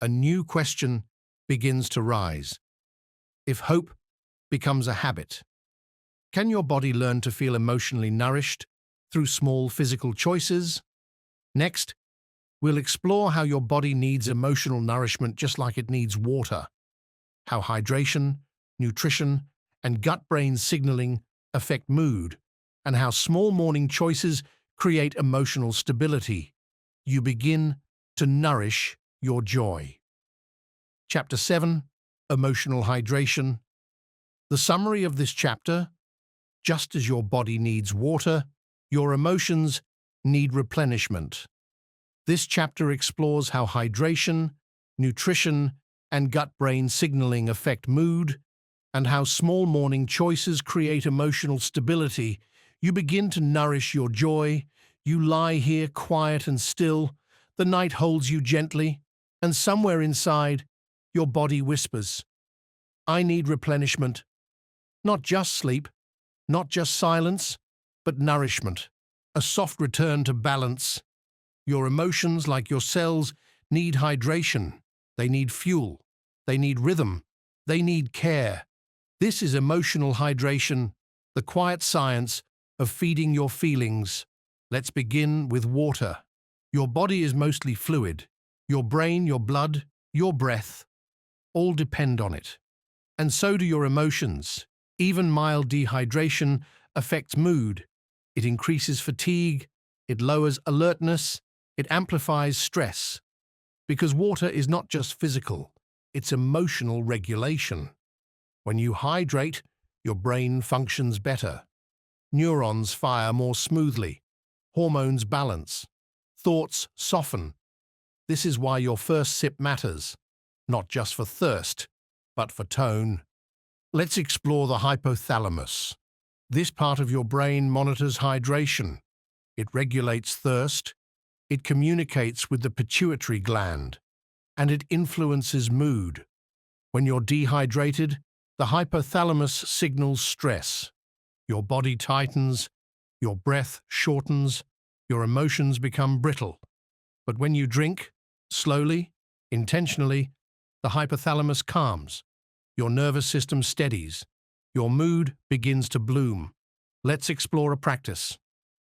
a new question begins to rise. If hope becomes a habit, can your body learn to feel emotionally nourished through small physical choices? Next, we'll explore how your body needs emotional nourishment just like it needs water, how hydration, nutrition, and gut-brain signaling affect mood, and how small morning choices create emotional stability. You begin to nourish your joy. Chapter 7, Emotional Hydration. The summary of this chapter: just as your body needs water, your emotions need replenishment. This chapter explores how hydration, nutrition, and gut-brain signaling affect mood, and how small morning choices create emotional stability. You begin to nourish your joy. You lie here quiet and still. The night holds you gently, and somewhere inside, your body whispers, I need replenishment. Not just sleep, not just silence, but nourishment, a soft return to balance. Your emotions, like your cells, need hydration. They need fuel. They need rhythm. They need care. This is emotional hydration, the quiet science of feeding your feelings. Let's begin with water. Your body is mostly fluid. Your brain, your blood, your breath, all depend on it. And so do your emotions. Even mild dehydration affects mood. It increases fatigue, it lowers alertness, it amplifies stress. Because water is not just physical, it's emotional regulation. When you hydrate, your brain functions better. Neurons fire more smoothly. Hormones balance. Thoughts soften. This is why your first sip matters, not just for thirst, but for tone. Let's explore the hypothalamus. This part of your brain monitors hydration. It regulates thirst. It communicates with the pituitary gland, and it influences mood. When you're dehydrated, the hypothalamus signals stress. Your body tightens, your breath shortens, your emotions become brittle. But when you drink, slowly, intentionally, the hypothalamus calms, your nervous system steadies, your mood begins to bloom. Let's explore a practice.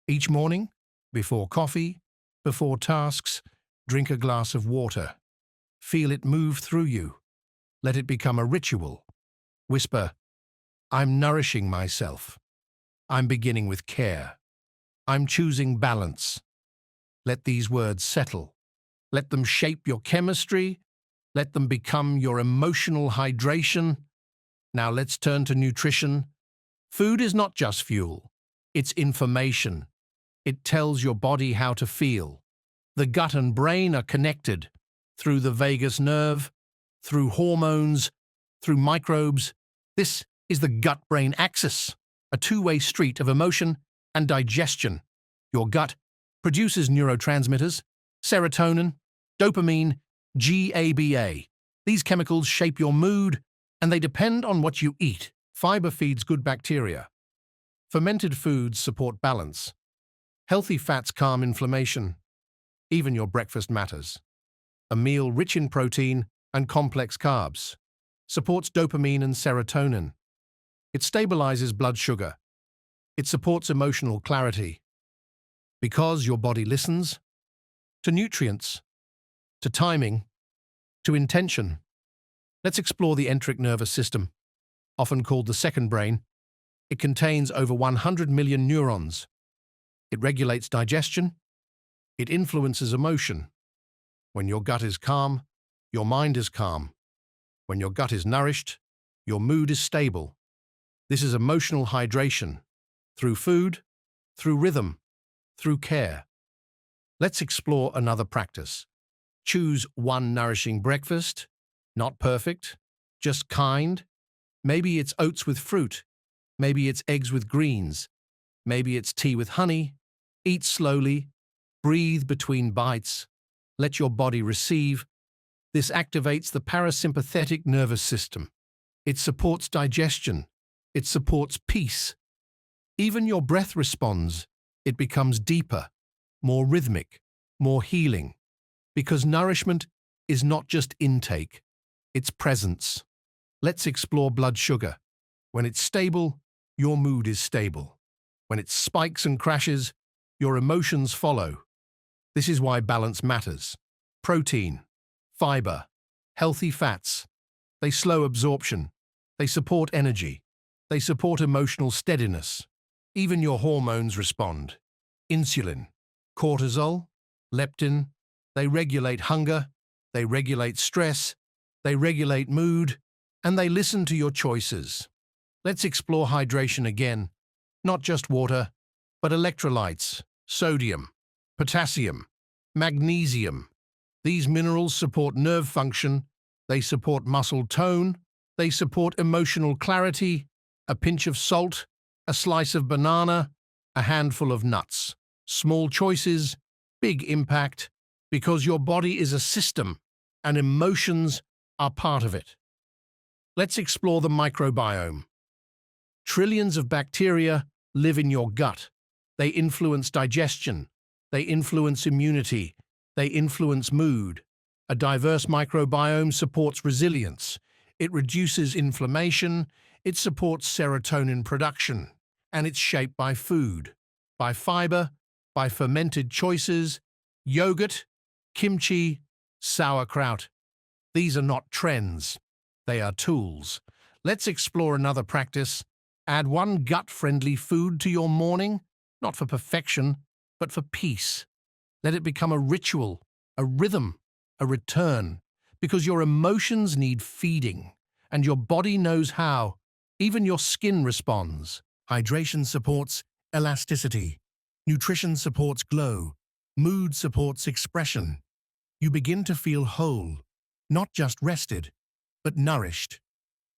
Each morning, before coffee, before tasks, drink a glass of water. Feel it move through you. Let it become a ritual. Whisper, "I'm nourishing myself. I'm beginning with care. I'm choosing balance." Let these words settle. Let them shape your chemistry. Let them become your emotional hydration. Now let's turn to nutrition. Food is not just fuel. It's information. It tells your body how to feel. The gut and brain are connected through the vagus nerve, through hormones, through microbes. This is the gut-brain axis, a two-way street of emotion and digestion. Your gut produces neurotransmitters, serotonin, dopamine, GABA. These chemicals shape your mood, and they depend on what you eat. Fiber feeds good bacteria. Fermented foods support balance. Healthy fats calm inflammation. Even your breakfast matters. A meal rich in protein and complex carbs supports dopamine and serotonin. It stabilizes blood sugar. It supports emotional clarity. Because your body listens to nutrients, to timing, to intention. Let's explore the enteric nervous system, often called the second brain. It contains over 100 million neurons. It regulates digestion. It influences emotion. When your gut is calm, your mind is calm. When your gut is nourished, your mood is stable. This is emotional hydration, through food, through rhythm, through care. Let's explore another practice. Choose one nourishing breakfast, not perfect, just kind. Maybe it's oats with fruit. Maybe it's eggs with greens. Maybe it's tea with honey. Eat slowly. Breathe between bites. Let your body receive. This activates the parasympathetic nervous system. It supports digestion. It supports peace. Even your breath responds. It becomes deeper, more rhythmic, more healing. Because nourishment is not just intake, it's presence. Let's explore blood sugar. When it's stable, your mood is stable. When it spikes and crashes, your emotions follow. This is why balance matters. Protein, fiber, healthy fats. They slow absorption. They support energy. They support emotional steadiness. Even your hormones respond. Insulin, cortisol, leptin. They regulate hunger. They regulate stress. They regulate mood. And they listen to your choices. Let's explore hydration again. Not just water, but electrolytes, sodium, potassium, magnesium. These minerals support nerve function, they support muscle tone, they support emotional clarity, a pinch of salt, a slice of banana, a handful of nuts. Small choices, big impact, because your body is a system and emotions are part of it. Let's explore the microbiome. Trillions of bacteria live in your gut. They influence digestion. They influence immunity. They influence mood. A diverse microbiome supports resilience. It reduces inflammation. It supports serotonin production. And it's shaped by food, by fiber, by fermented choices, yogurt, kimchi, sauerkraut. These are not trends. They are tools. Let's explore another practice. Add one gut-friendly food to your morning, not for perfection, but for peace. Let it become a ritual, a rhythm, a return, because your emotions need feeding, and your body knows how. Even your skin responds. Hydration supports elasticity. Nutrition supports glow. Mood supports expression. You begin to feel whole, not just rested, but nourished.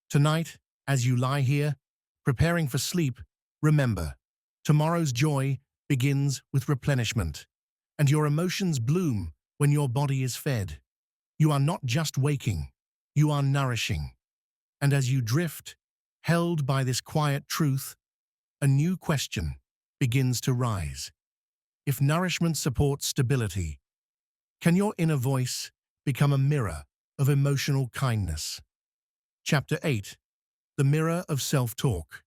Tonight, as you lie here, preparing for sleep, remember, tomorrow's joy begins with replenishment. and your emotions bloom when your body is fed. You are not just waking, you are nourishing. And as you drift, held by this quiet truth, a new question begins to rise. If nourishment supports stability, can your inner voice become a mirror of emotional kindness? Chapter 8. The Mirror of Self-Talk.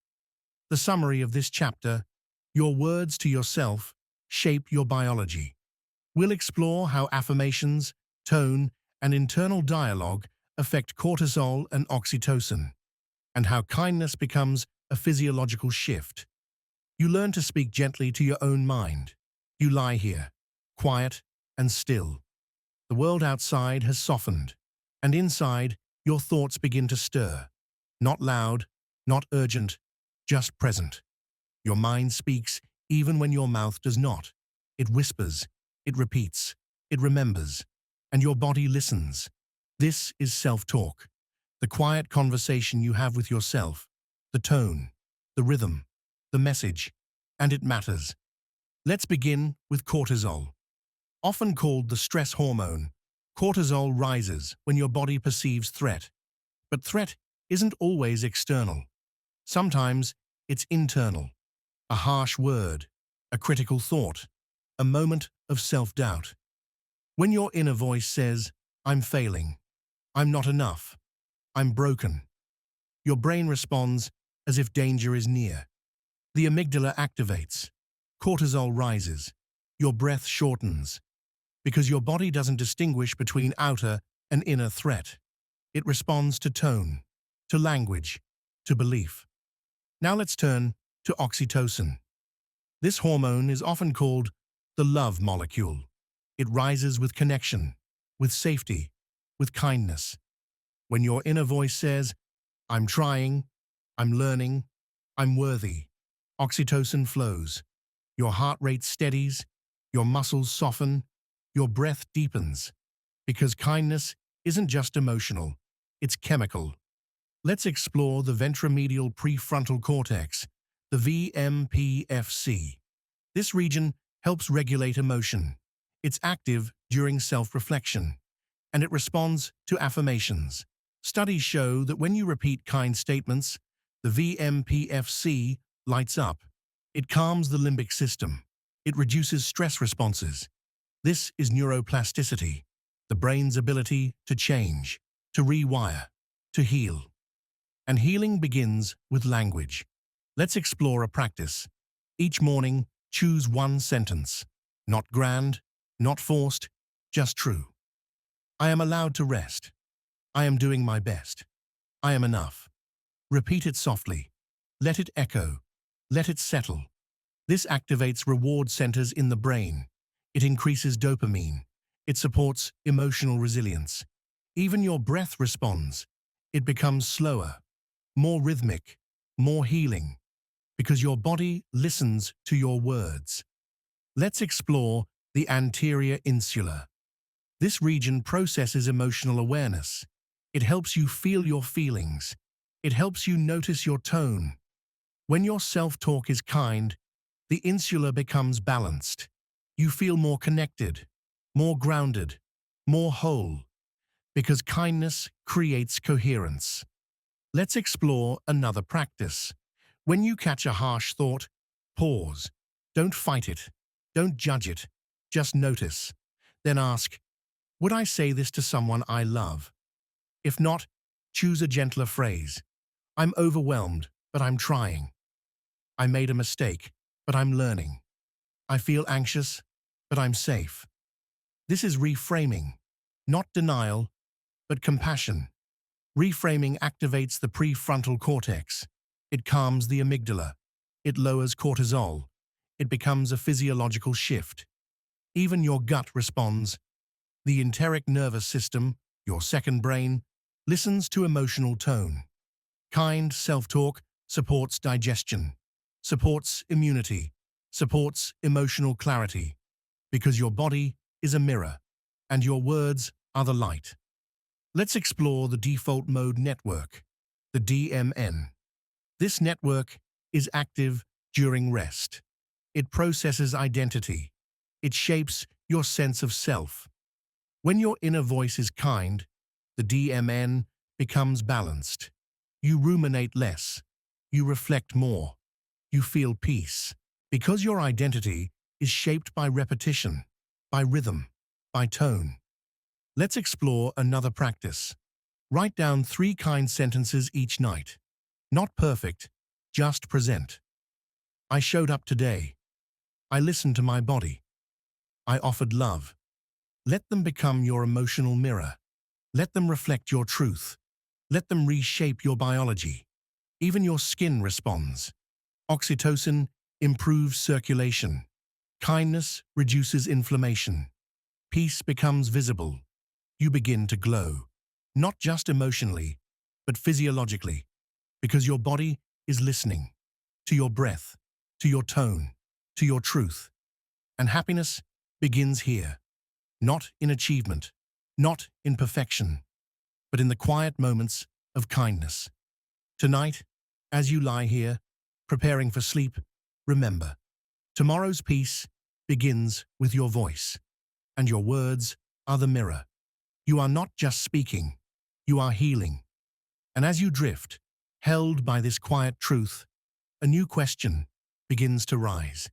The summary of this chapter: your words to yourself shape your biology. We'll explore how affirmations, tone, and internal dialogue affect cortisol and oxytocin, and how kindness becomes a physiological shift. You learn to speak gently to your own mind. You lie here, quiet and still. The world outside has softened, and inside, your thoughts begin to stir. Not loud, not urgent, just present. Your mind speaks even when your mouth does not. It whispers, it repeats, it remembers, and your body listens. This is self-talk, the quiet conversation you have with yourself, the tone, the rhythm, the message, and it matters. Let's begin with cortisol. Often called the stress hormone, cortisol rises when your body perceives threat. But threat isn't always external. Sometimes it's internal. A harsh word, a critical thought, a moment of self-doubt. When your inner voice says, "I'm failing, I'm not enough, I'm broken," your brain responds as if danger is near. The amygdala activates. Cortisol rises. Your breath shortens. Because your body doesn't distinguish between outer and inner threat. It responds to tone, to language, to belief. Now let's turn to oxytocin. This hormone is often called the love molecule. It rises with connection, with safety, with kindness. When your inner voice says, "I'm trying, I'm learning, I'm worthy," oxytocin flows. Your heart rate steadies, your muscles soften, your breath deepens. Because kindness isn't just emotional, it's chemical. Let's explore the ventromedial prefrontal cortex, the VMPFC. This region helps regulate emotion. It's active during self-reflection, and it responds to affirmations. Studies show that when you repeat kind statements, the VMPFC lights up. It calms the limbic system. It reduces stress responses. This is neuroplasticity, the brain's ability to change, to rewire, to heal. And healing begins with language. Let's explore a practice. Each morning, choose one sentence. Not grand, not forced, just true. I am allowed to rest. I am doing my best. I am enough. Repeat it softly. Let it echo. Let it settle. This activates reward centers in the brain. It increases dopamine. It supports emotional resilience. Even your breath responds. It becomes slower, more rhythmic, more healing, because your body listens to your words. Let's explore the anterior insula. This region processes emotional awareness. It helps you feel your feelings. It helps you notice your tone. When your self-talk is kind, the insula becomes balanced. You feel more connected, more grounded, more whole, because kindness creates coherence. Let's explore another practice. When you catch a harsh thought, pause. Don't fight it. Don't judge it. Just notice. Then ask, would I say this to someone I love? If not, choose a gentler phrase. I'm overwhelmed, but I'm trying. I made a mistake, but I'm learning. I feel anxious, but I'm safe. This is reframing, not denial, but compassion. Reframing activates the prefrontal cortex. It calms the amygdala. It lowers cortisol. It becomes a physiological shift. Even your gut responds. The enteric nervous system, your second brain, listens to emotional tone. Kind self-talk supports digestion, supports immunity, supports emotional clarity, because your body is a mirror, and your words are the light. Let's explore the default mode network, the DMN. This network is active during rest. It processes identity. It shapes your sense of self. When your inner voice is kind, the DMN becomes balanced. You ruminate less. You reflect more. You feel peace. Because your identity is shaped by repetition, by rhythm, by tone. Let's explore another practice. Write down 3 kind sentences each night. Not perfect, just present. I showed up today. I listened to my body. I offered love. Let them become your emotional mirror. Let them reflect your truth. Let them reshape your biology. Even your skin responds. Oxytocin improves circulation. Kindness reduces inflammation. Peace becomes visible. You begin to glow. Not just emotionally, but physiologically, because your body is listening to your breath, to your tone, to your truth. And happiness begins here, not in achievement, not in perfection, but in the quiet moments of kindness. Tonight, as you lie here, preparing for sleep, remember, tomorrow's peace begins with your voice, and your words are the mirror. You are not just speaking, you are healing. And as you drift, held by this quiet truth, a new question begins to rise.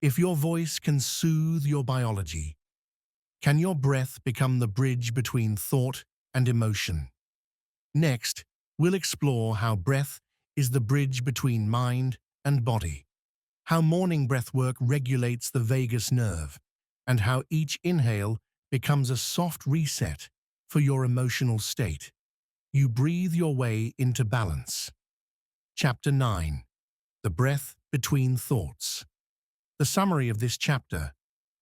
If your voice can soothe your biology, can your breath become the bridge between thought and emotion? Next, we'll explore how breath is the bridge between mind and body, how morning breath work regulates the vagus nerve, and how each inhale becomes a soft reset for your emotional state. You breathe your way into balance. Chapter 9. The breath between thoughts. The summary of this chapter: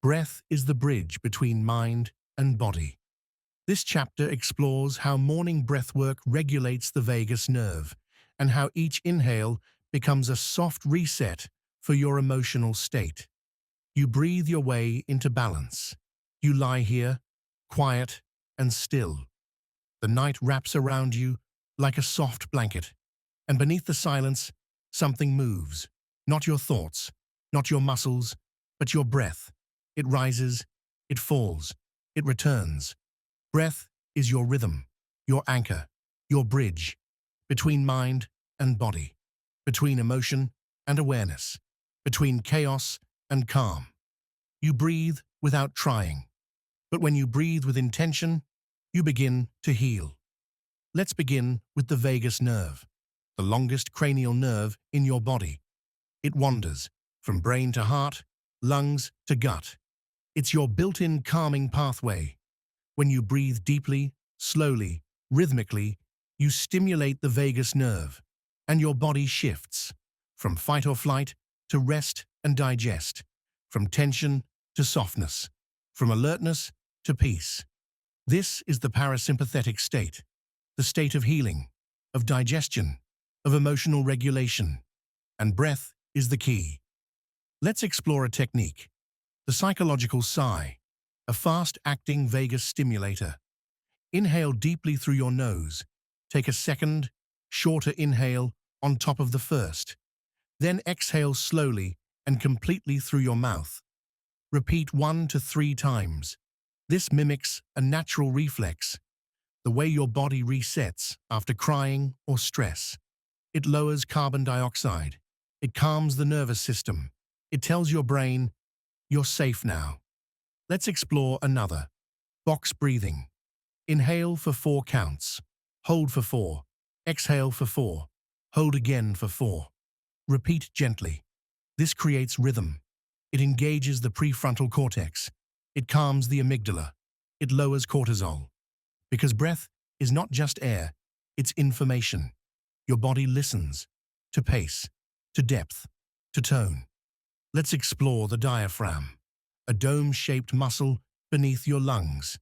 breath is the bridge between mind and body. This chapter explores how morning breathwork regulates the vagus nerve and how each inhale becomes a soft reset for your emotional state. You breathe your way into balance. You lie here, quiet and still. The night wraps around you like a soft blanket, and beneath the silence, something moves. Not your thoughts, not your muscles, but your breath. It rises, it falls, it returns. Breath is your rhythm, your anchor, your bridge between mind and body, between emotion and awareness, between chaos and calm. You breathe without trying, but when you breathe with intention, you begin to heal. Let's begin with the vagus nerve, the longest cranial nerve in your body. It wanders from brain to heart, lungs to gut. It's your built-in calming pathway. When you breathe deeply, slowly, rhythmically, you stimulate the vagus nerve, and your body shifts from fight or flight to rest and digest, from tension to softness, from alertness to peace. This is the parasympathetic state, the state of healing, of digestion, of emotional regulation, and breath is the key. Let's explore a technique: the psychological sigh, a fast-acting vagus stimulator. Inhale deeply through your nose. Take a second, shorter inhale on top of the first. Then exhale slowly and completely through your mouth. Repeat 1 to 3 times. This mimics a natural reflex, the way your body resets after crying or stress. It lowers carbon dioxide. It calms the nervous system. It tells your brain, you're safe now. Let's explore another. Box breathing. Inhale for 4 counts. Hold for 4. Exhale for 4. Hold again for 4. Repeat gently. This creates rhythm. It engages the prefrontal cortex. It calms the amygdala. It lowers cortisol. Because breath is not just air, it's information. Your body listens to pace, to depth, to tone. Let's explore the diaphragm, a dome-shaped muscle beneath your lungs.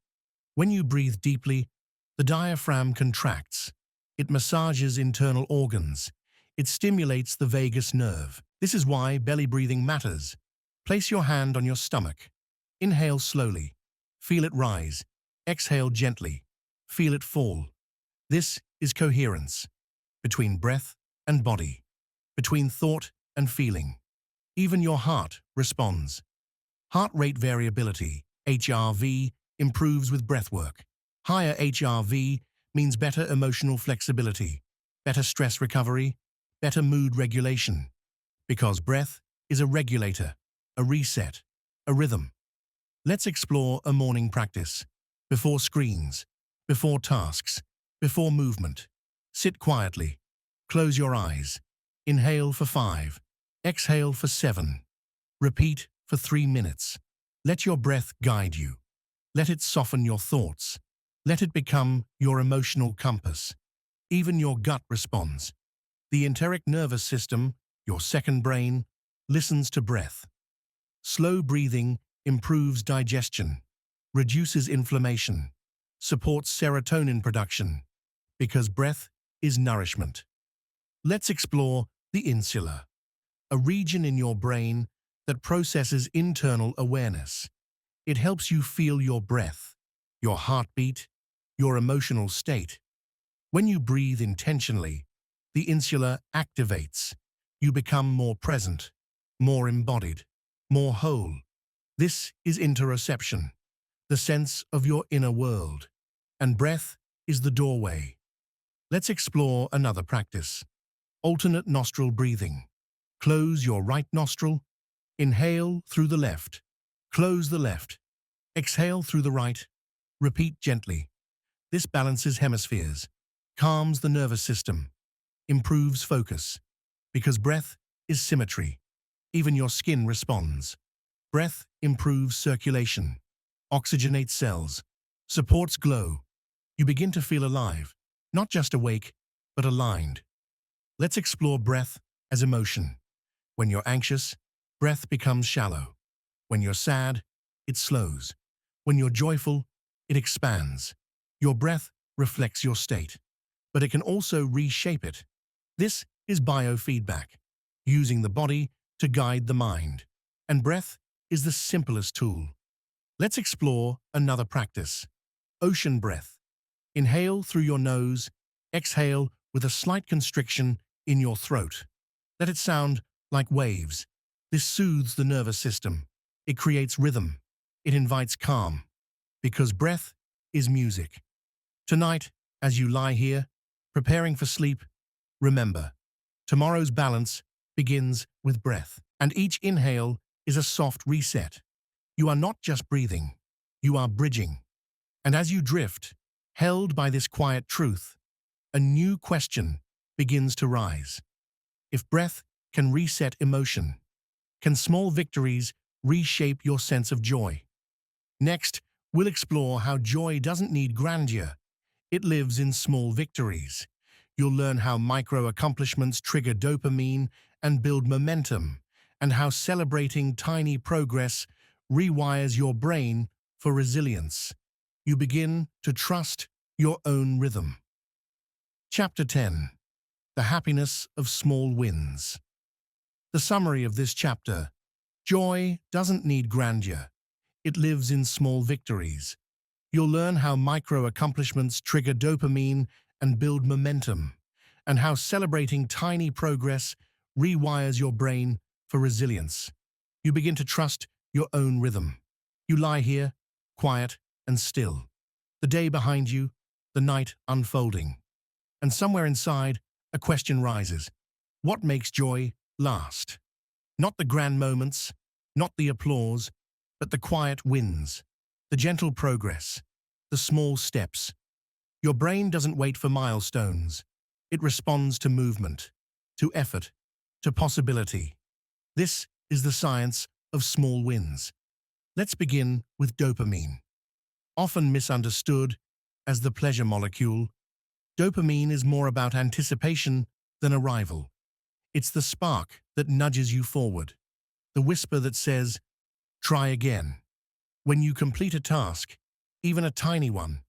When you breathe deeply, the diaphragm contracts. It massages internal organs. It stimulates the vagus nerve. This is why belly breathing matters. Place your hand on your stomach. Inhale slowly. Feel it rise. Exhale gently. Feel it fall. This is coherence between breath and body, between thought and feeling. Even your heart responds. Heart rate variability HRV improves with breathwork. Higher HRV means better emotional flexibility, better stress recovery, better mood regulation, because breath is a regulator, a reset, a rhythm. Let's explore a morning practice. Before screens, before tasks, before movement. Sit quietly. Close your eyes. Inhale for 5. Exhale for 7. Repeat for 3 minutes. Let your breath guide you. Let it soften your thoughts. Let it become your emotional compass. Even your gut responds. The enteric nervous system, your second brain, listens to breath. Slow breathing improves digestion, reduces inflammation, supports serotonin production, because breath is nourishment. Let's explore the insula, a region in your brain that processes internal awareness. It helps you feel your breath, your heartbeat, your emotional state. When you breathe intentionally, the insula activates. You become more present, more embodied, more whole. This is interoception, the sense of your inner world. And breath is the doorway. Let's explore another practice. Alternate nostril breathing. Close your right nostril. Inhale through the left. Close the left. Exhale through the right. Repeat gently. This balances hemispheres, calms the nervous system, improves focus. Because breath is symmetry. Even your skin responds. Breath improves circulation, oxygenates cells, supports glow. You begin to feel alive, not just awake, but aligned. Let's explore breath as emotion. When you're anxious, breath becomes shallow. When you're sad, it slows. When you're joyful, it expands. Your breath reflects your state, but it can also reshape it. This is biofeedback, using the body to guide the mind. And breath is the simplest tool. Let's explore another practice. Ocean breath. Inhale through your nose, exhale with a slight constriction in your throat. Let it sound like waves. This soothes the nervous system. It creates rhythm. It invites calm. Because breath is music. Tonight, as you lie here, preparing for sleep, remember, tomorrow's balance begins with breath, and each inhale is a soft reset. You are not just breathing, you are bridging. And as you drift, held by this quiet truth, a new question begins to rise. If breath can reset emotion, can small victories reshape your sense of joy? Next, we'll explore how joy doesn't need grandeur. It lives in small victories. You'll learn how micro-accomplishments trigger dopamine and build momentum, and how celebrating tiny progress rewires your brain for resilience. You begin to trust your own rhythm. Chapter 10. The Happiness of Small Wins. The summary of this chapter: joy doesn't need grandeur. It lives in small victories. You'll learn how micro-accomplishments trigger dopamine and build momentum, and how celebrating tiny progress rewires your brain for resilience. You begin to trust your own rhythm. You lie here, quiet and still. The day behind you, the night unfolding. And somewhere inside, a question rises. What makes joy last? Not the grand moments, not the applause, but the quiet wins, the gentle progress, the small steps. Your brain doesn't wait for milestones. It responds to movement, to effort, to possibility. This is the science of small wins. Let's begin with dopamine. Often misunderstood as the pleasure molecule, dopamine is more about anticipation than arrival. It's the spark that nudges you forward, the whisper that says, try again. When you complete a task, even a tiny one,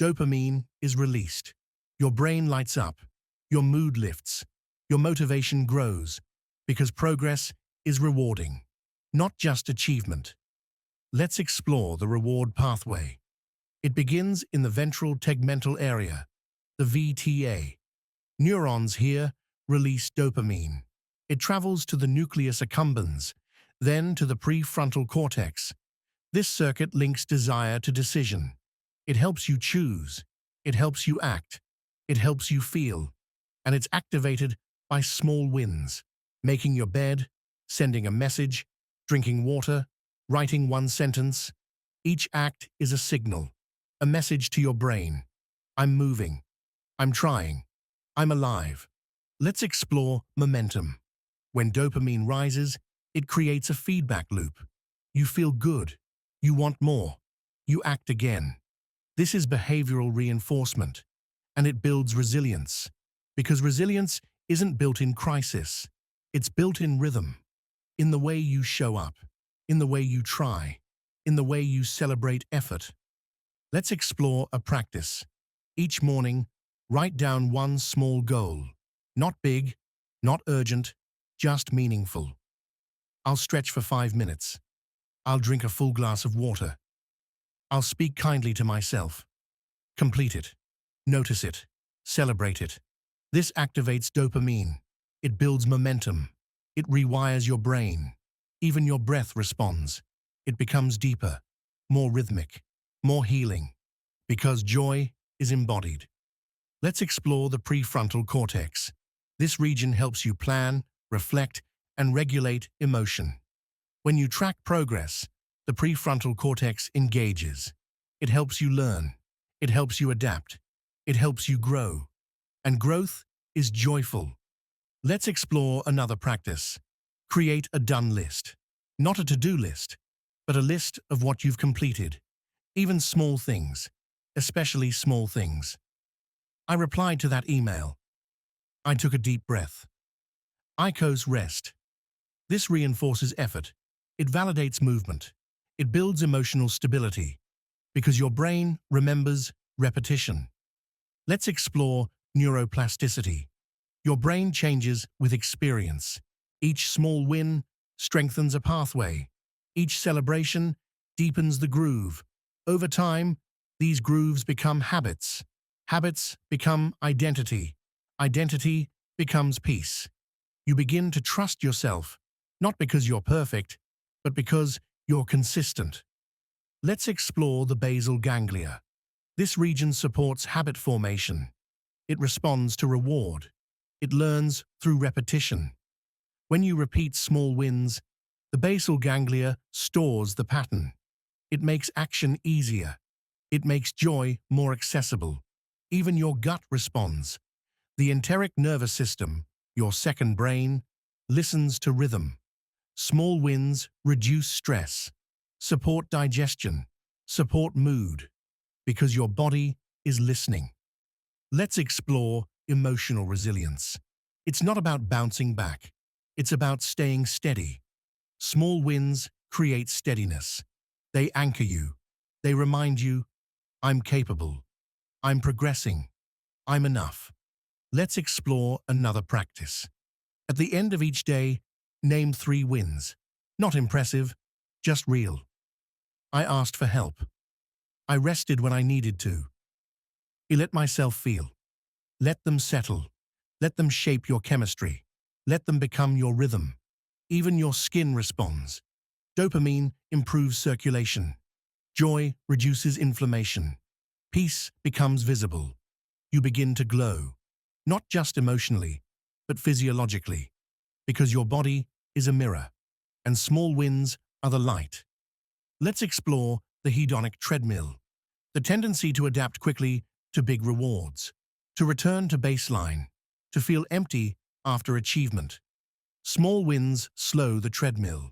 dopamine is released. Your brain lights up, your mood lifts, your motivation grows, because progress is rewarding, not just achievement. Let's explore the reward pathway. It begins in the ventral tegmental area, the VTA. Neurons here release dopamine. It travels to the nucleus accumbens, then to the prefrontal cortex. This circuit links desire to decision. It helps you choose. It helps you act. It helps you feel. And it's activated by small wins. Making your bed, sending a message, drinking water, writing one sentence. Each act is a signal, a message to your brain. I'm moving. I'm trying. I'm alive. Let's explore momentum. When dopamine rises, it creates a feedback loop. You feel good. You want more. You act again. This is behavioral reinforcement, and it builds resilience. Because resilience isn't built in crisis. It's built in rhythm, in the way you show up, in the way you try, in the way you celebrate effort. Let's explore a practice. Each morning, write down one small goal. Not big, not urgent, just meaningful. I'll stretch for 5 minutes. I'll drink a full glass of water. I'll speak kindly to myself. Complete it. Notice it. Celebrate it. This activates dopamine. It builds momentum. It rewires your brain. Even your breath responds. It becomes deeper, more rhythmic, more healing. Because joy is embodied. Let's explore the prefrontal cortex. This region helps you plan, reflect, and regulate emotion. When you track progress, the prefrontal cortex engages. It helps you learn. It helps you adapt. It helps you grow. And growth is joyful. Let's explore another practice. Create a done list. Not a to-do list, but a list of what you've completed. Even small things, especially small things. I replied to that email. I took a deep breath. I chose rest. This reinforces effort. It validates movement. It builds emotional stability because your brain remembers repetition. Let's explore neuroplasticity. Your brain changes with experience. Each small win strengthens a pathway. Each celebration deepens the groove. Over time, these grooves become habits. Habits become identity. Identity becomes peace. You begin to trust yourself, not because you're perfect, but because you're consistent. Let's explore the basal ganglia. This region supports habit formation. It responds to reward. It learns through repetition. When you repeat small wins, the basal ganglia stores the pattern. It makes action easier. It makes joy more accessible. Even your gut responds. The enteric nervous system, your second brain, listens to rhythm. Small wins reduce stress, support digestion, support mood, because your body is listening. Let's explore emotional resilience. It's not about bouncing back. It's about staying steady. Small wins create steadiness. They anchor you. They remind you, I'm capable. I'm progressing. I'm enough. Let's explore another practice. At the end of each day, name 3 wins. Not impressive, just real. I asked for help. I rested when I needed to. I let myself feel. Let them settle. Let them shape your chemistry. Let them become your rhythm. Even your skin responds. Dopamine improves circulation. Joy reduces inflammation. Peace becomes visible. You begin to glow. Not just emotionally, but physiologically. Because your body is a mirror, and small wins are the light. Let's explore the hedonic treadmill. The tendency to adapt quickly to big rewards. To return to baseline. To feel empty after achievement. Small wins slow the treadmill.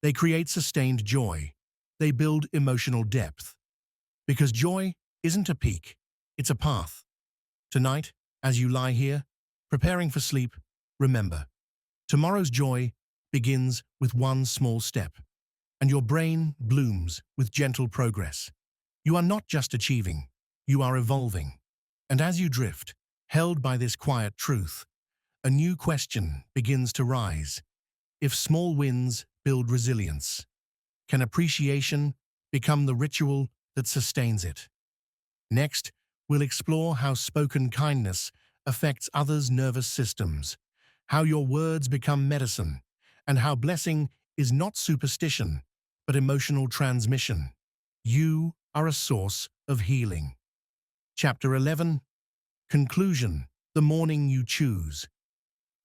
They create sustained joy. They build emotional depth. Because joy isn't a peak, it's a path. Tonight, as you lie here, preparing for sleep, remember, tomorrow's joy begins with one small step, and your brain blooms with gentle progress. You are not just achieving, you are evolving. And as you drift, held by this quiet truth, a new question begins to rise. If small wins build resilience, can appreciation become the ritual that sustains it? Next, we'll explore how spoken kindness affects others' nervous systems, how your words become medicine, and how blessing is not superstition, but emotional transmission. You are a source of healing. Chapter 11. Conclusion: The morning you choose.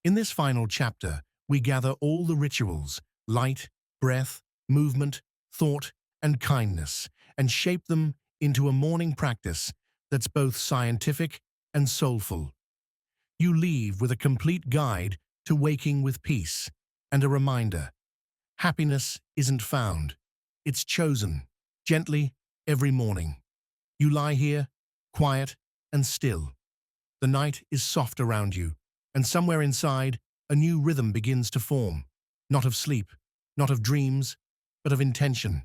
In this final chapter, we gather all the rituals, light, breath, movement, thought, and kindness, and shape them into a morning practice that's both scientific and soulful. You leave with a complete guide to waking with peace and a reminder: happiness isn't found, it's chosen, gently, every morning. You lie here, quiet and still. The night is soft around you, and somewhere inside, a new rhythm begins to form, not of sleep, not of dreams, but of intention.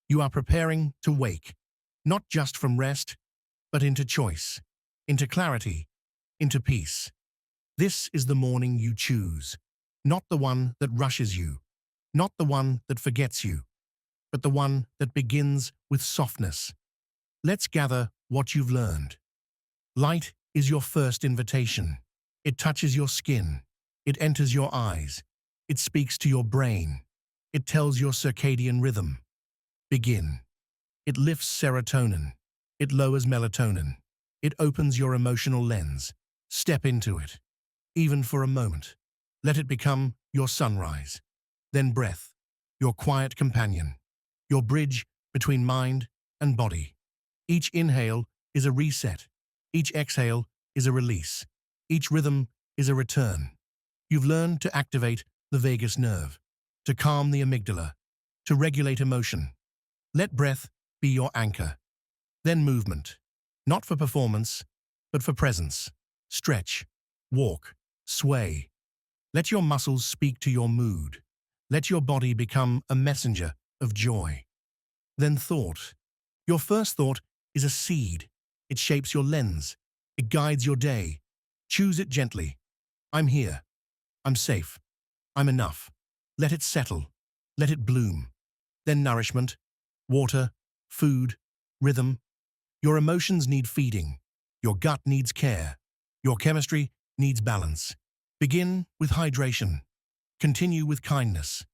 You are preparing to wake, not just from rest, but into choice, into clarity, into peace. This is the morning you choose, not the one that rushes you, not the one that forgets you, but the one that begins with softness. Let's gather what you've learned. Light is your first invitation. It touches your skin. It enters your eyes. It speaks to your brain. It tells your circadian rhythm: begin. It lifts serotonin. It lowers melatonin. It opens your emotional lens. Step into it, even for a moment. Let it become your sunrise. Then breath, your quiet companion, your bridge between mind and body. Each inhale is a reset. Each exhale is a release. Each rhythm is a return. You've learned to activate the vagus nerve, to calm the amygdala, to regulate emotion. Let breath be your anchor. Then movement, not for performance, but for presence. Stretch, walk, sway. Let your muscles speak to your mood. Let your body become a messenger of joy. Then thought. Your first thought is a seed. It shapes your lens. It guides your day. Choose it gently. I'm here. I'm safe. I'm enough. Let it settle. Let it bloom. Then nourishment, water, food, rhythm. Your emotions need feeding. Your gut needs care. Your chemistry needs balance. Begin with hydration. Continue with kindness.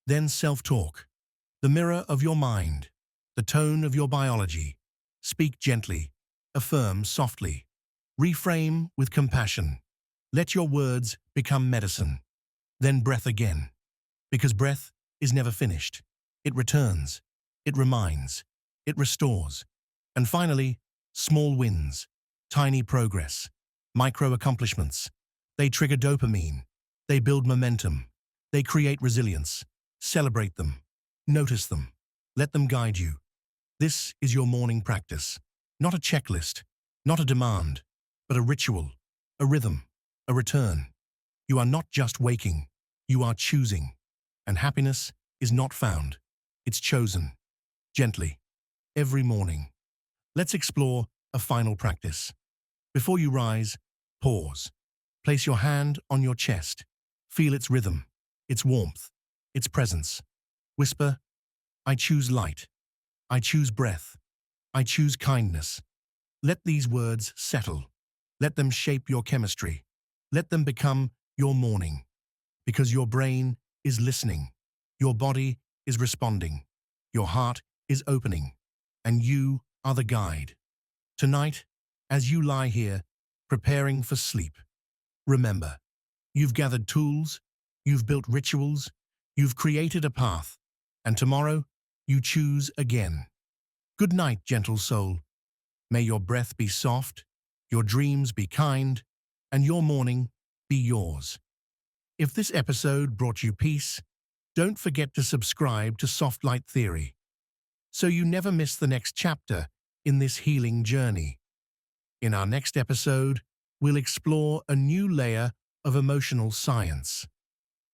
Then self-talk. The mirror of your mind. The tone of your biology. Speak gently. Affirm softly. Reframe with compassion. Let your words become medicine. Then breath again. Because breath is never finished. It returns. It reminds. It restores. And finally, small wins. Tiny progress. Micro accomplishments. They trigger dopamine. They build momentum. They create resilience. Celebrate them. Notice them. Let them guide you. This is your morning practice. Not a checklist. Not a demand. But a ritual. A rhythm. A return. You are not just waking. You are choosing. And happiness is not found. It's chosen. Gently. Every morning. Let's explore a final practice. Before you rise, pause. Place your hand on your chest. Feel its rhythm, its warmth, its presence. Whisper, I choose light. I choose breath. I choose kindness. Let these words settle. Let them shape your chemistry. Let them become your morning. Because your brain is listening. Your body is responding. Your heart is opening. And you are the guide. Tonight, as you lie here, preparing for sleep, remember, you've gathered tools, you've built rituals, you've created a path, and tomorrow you choose again. Good night, gentle soul. May your breath be soft, your dreams be kind, and your morning be yours. If this episode brought you peace, don't forget to subscribe to Soft Light Theory, so you never miss the next chapter in this healing journey. In our next episode, we'll explore a new layer of emotional science,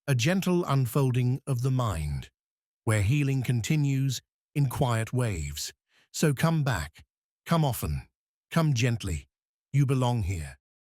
a gentle unfolding of the mind, where healing continues in quiet waves. So come back, come often, come gently. You belong here.